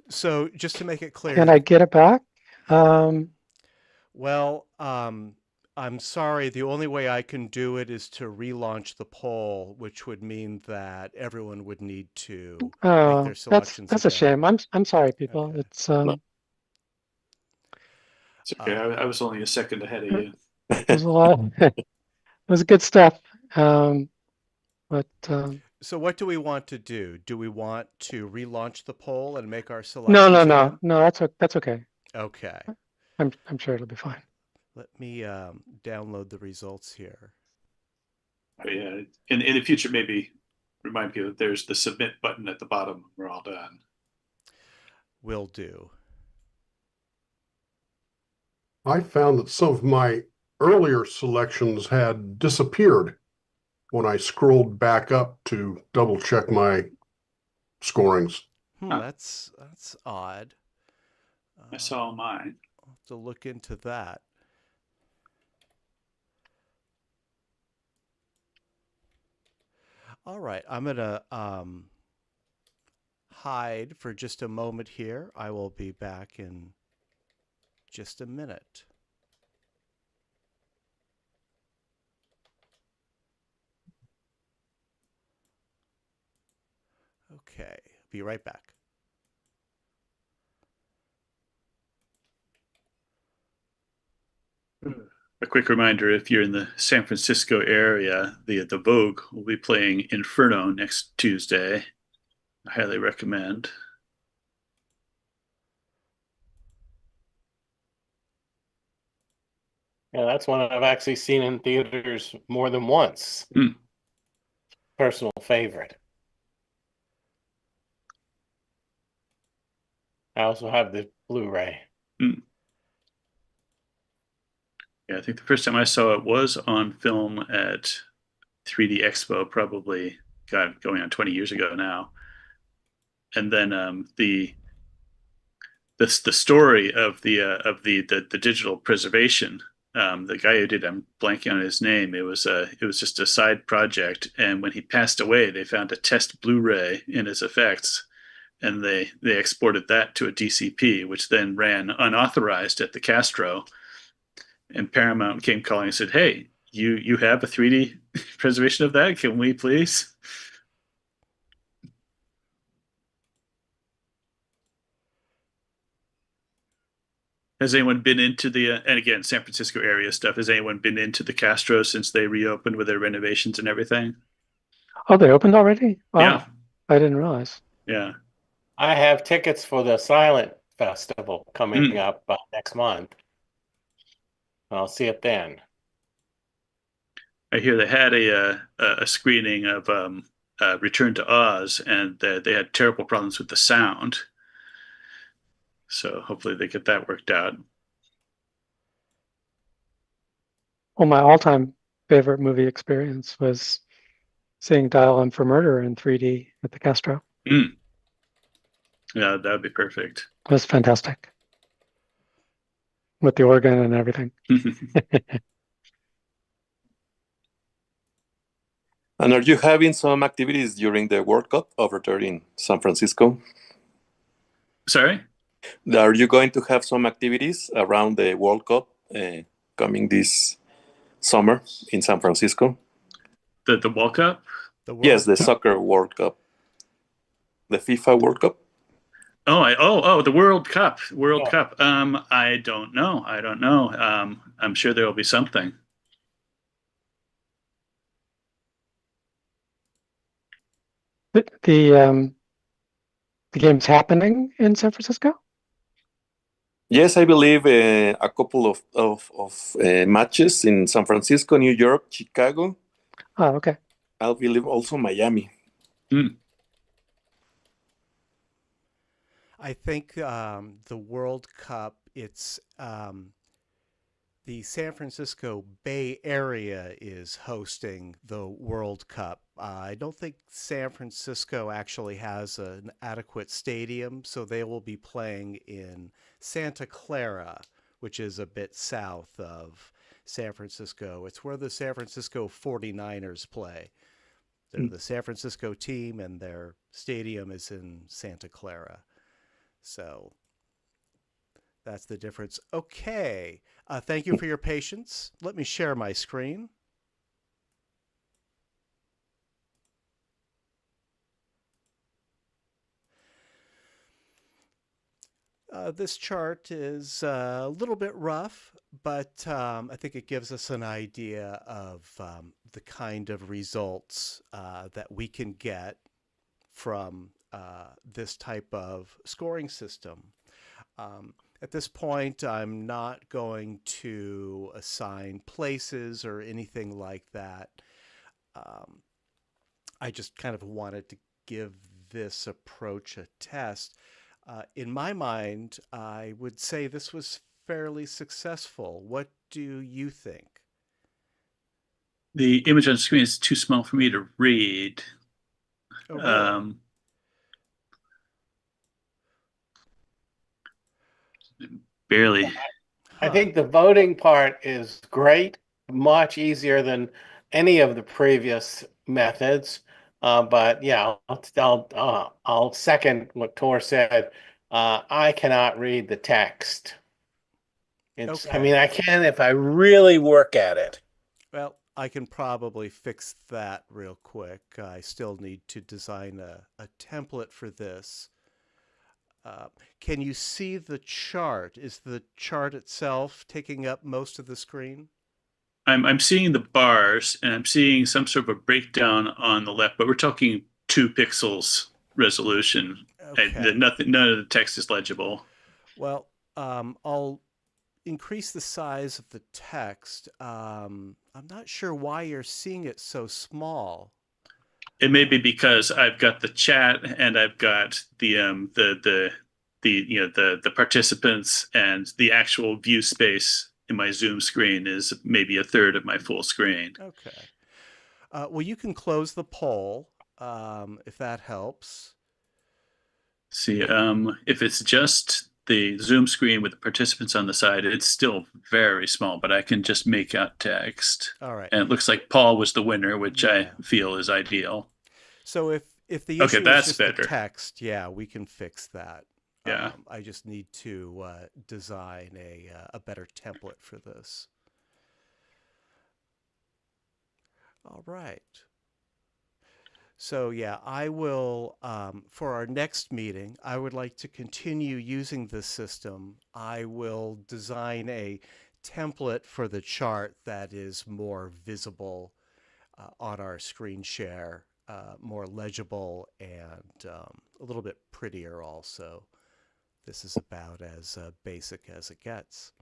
So just to make it clear. Can I get it back? Well, I'm sorry. The only way I can do it is to relaunch the poll, which would mean that everyone would need to make their selections. That's a shame. I'm sorry, people. Okay. It's It's okay. I was only a second ahead of you. it was a lot. It was good stuff. But so what do we want to do? Do we want to relaunch the poll and make our selections? No. That's okay. Okay. I'm sure it'll be fine. Let me download the results here. Oh, yeah. In the future, maybe remind people that there's the submit button at the bottom. We're all done. Will do. I found that some of my earlier selections had disappeared when I scrolled back up to double check my scorings. That's odd. I saw mine. I'll have to look into that. All right, I'm gonna hide for just a moment here. I will be back in just a minute. Okay, be right back. A quick reminder, if you're in the San Francisco area, the Vogue will be playing Inferno next Tuesday. I highly recommend. Yeah, that's one I've actually seen in theaters more than once. Personal favorite. I also have the Blu-ray. Yeah, I think the first time I saw it was on film at 3D Expo, probably going on 20 years ago now. And then the story of the digital preservation. The guy who did, I'm blanking on his name. It was just a side project, and when he passed away, they found a test Blu-ray in his effects, and they exported that to a DCP, which then ran unauthorized at the Castro. And Paramount came calling and said, "Hey, you have a 3D preservation of that? Can we please?" Has anyone been into the and again, San Francisco area stuff? Has anyone been into the Castro since they reopened with their renovations and everything? Oh, they opened already? Wow. Yeah. I didn't realize. Yeah. I have tickets for the Silent Festival coming up next month. I'll see it then. I hear they had a screening of Return to Oz, and they had terrible problems with the sound. So hopefully they get that worked out. Well, my all-time favorite movie experience was seeing Dial M for Murder in 3D at the Castro. Yeah, that would be perfect. It was fantastic. With the organ and everything. And are you having some activities during the World Cup over there in San Francisco? Sorry? Are you going to have some activities around the World Cup coming this summer in San Francisco? The World Cup? Yes, the Soccer World Cup. The FIFA World Cup? The World Cup. World Cup. I don't know. I'm sure there will be something. The game's happening in San Francisco? Yes, I believe a couple of matches in San Francisco, New York, Chicago. Oh, okay. I believe also Miami. I think the World Cup, it's the San Francisco Bay Area is hosting the World Cup. I don't think San Francisco actually has an adequate stadium, so they will be playing in Santa Clara, which is a bit south of San Francisco. It's where the San Francisco 49ers play. They're the San Francisco team, and their stadium is in Santa Clara. So that's the difference. Okay. Thank you for your patience. Let me share my screen. This chart is a little bit rough, but I think it gives us an idea of the kind of results that we can get from this type of scoring system. At this point, I'm not going to assign places or anything like that. I just kind of wanted to give this approach a test. In my mind, I would say this was fairly successful. What do you think? The image on the screen is too small for me to read. Oh, really? Barely. I think the voting part is great, much easier than any of the previous methods. But yeah, I'll second what Tor said. I cannot read the text. I mean, Okay. I can if I really work at it. Well, I can probably fix that real quick. I still need to design a template for this. Can you see the chart? Is the chart itself taking up most of the screen? I'm seeing the bars and I'm seeing some sort of a breakdown on the left, but we're talking 2 pixels resolution. Okay. None of the text is legible. Well, I'll increase the size of the text. I'm not sure why you're seeing it so small. It may be because I've got the chat and I've got the participants, and the actual view space in my Zoom screen is maybe a third of my full screen. Okay. Well, you can close the poll if that helps. See, if it's just the Zoom screen with the participants on the side, it's still very small, but I can just make out text. All right. And it looks like Paul was the winner, which Yeah. I feel is ideal. So if the Okay, issue is that's just better. the text, yeah, we can fix that. Yeah. I just need to design a better template for this. All right. So yeah, I will, for our next meeting, I would like to continue using this system. I will design a template for the chart that is more visible on our screen share, more legible, and a little bit prettier also. This is about as basic as it gets.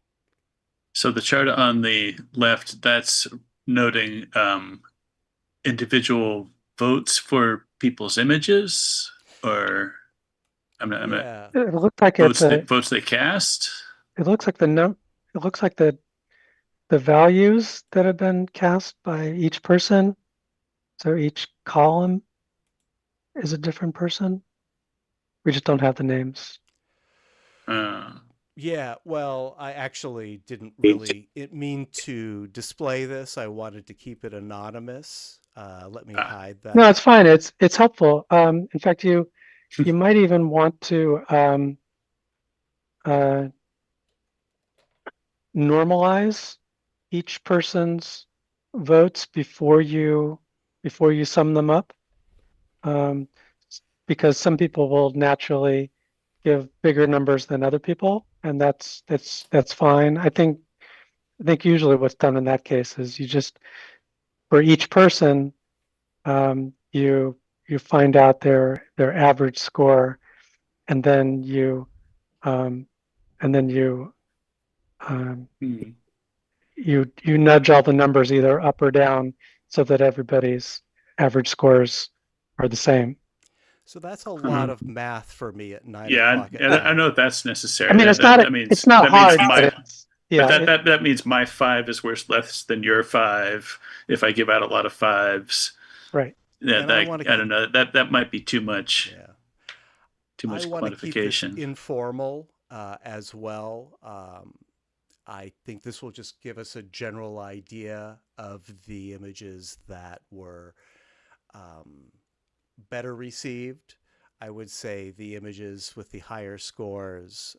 So the chart on the left, that's noting individual votes for people's images, or Yeah. It looks like it's votes they cast. it looks like it looks like the values that have been cast by each person. So each column is a different person. We just don't have the names. Yeah, well, I actually didn't really mean to display this. I wanted to keep it anonymous. Let me hide that. No, it's fine. It's helpful. In fact, you might even want to normalize each person's votes before you sum them up, because some people will naturally give bigger numbers than other people, and that's fine. I think usually what's done in that case is you just, for each person, you find out their average score, and then you um, and then you nudge all the numbers either up or down so that everybody's average scores are the same. So that's a lot of math for me at 9 Yeah, o'clock at night. I know that's necessary. I mean, it's not hard, but that means my 5 is worth less than your 5 if I give out a lot of 5s. Right. Yeah, And I don't know. That might be too much. Yeah. Too much I want to keep this quantification. informal as well. I think this will just give us a general idea of the images that were better received. I would say the images with the higher scores,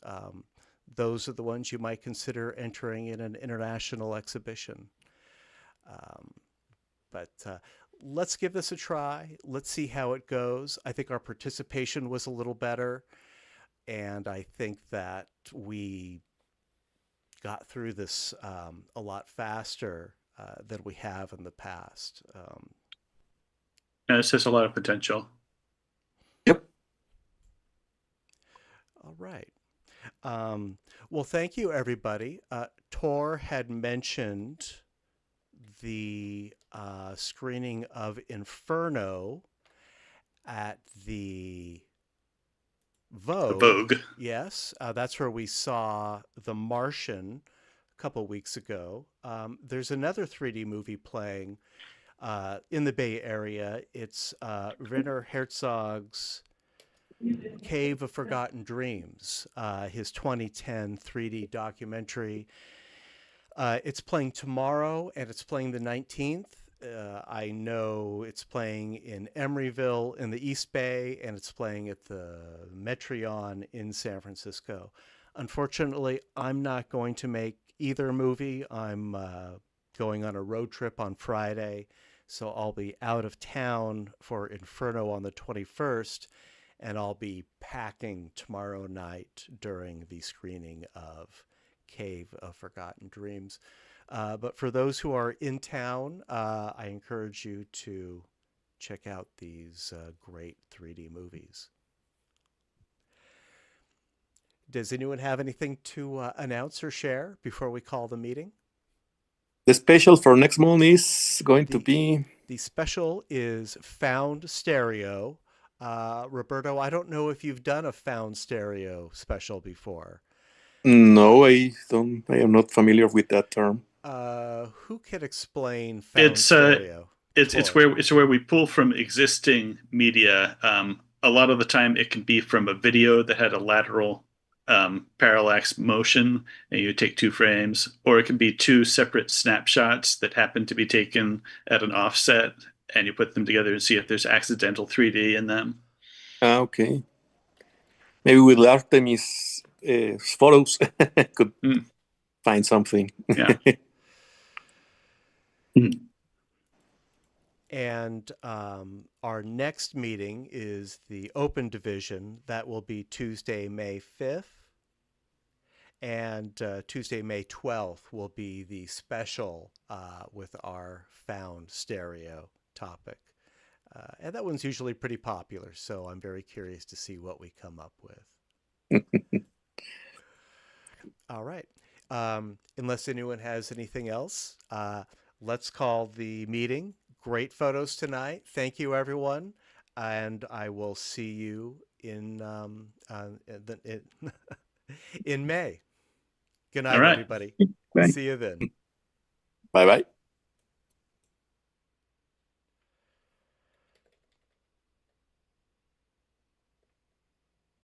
those are the ones you might consider entering in an international exhibition. But let's give this a try. Let's see how it goes. I think our participation was a little better, and I think that we got through this a lot faster than we have in the past. This has a lot of potential. Yep. All right. Well, thank you, everybody. Tor had mentioned the screening of Inferno at the Vogue. Vogue. Yes, that's where we saw The Martian a couple weeks ago. There's another 3D movie playing in the Bay Area. It's Werner Herzog's Cave of Forgotten Dreams, his 2010 3D documentary. It's playing tomorrow and it's playing the 19th. I know it's playing in Emeryville in the East Bay, and it's playing at the Metreon in San Francisco. Unfortunately, I'm not going to make either movie. I'm going on a road trip on Friday, so I'll be out of town for Inferno on the 21st, and I'll be packing tomorrow night during the screening of Cave of Forgotten Dreams. But for those who are in town, I encourage you to check out these great 3D movies. Does anyone have anything to announce or share before we call the meeting? The special for next month is going to be... The special is Found Stereo. Roberto, I don't know if you've done a Found Stereo special before. No, I don't. I am not familiar with that term. Who can explain Found Stereo? It's where we pull from existing media. A lot of the time, it can be from a video that had a lateral parallax motion, and you take 2 frames, or it can be 2 separate snapshots that happen to be taken at an offset, and you put them together and see if there's accidental 3D in them. Okay. Maybe with Artemis photos could find something. Yeah. And our next meeting is the Open Division. That will be Tuesday, May 5th. And Tuesday, May 12th will be the special with our Found Stereo topic. And that one's usually pretty popular, so I'm very curious to see what we come up with. All right. Unless anyone has anything else, let's call the meeting. Great photos tonight. Thank you, everyone. And I will see you in in May. Good night, All right. everybody. Bye. See you then. Bye-bye.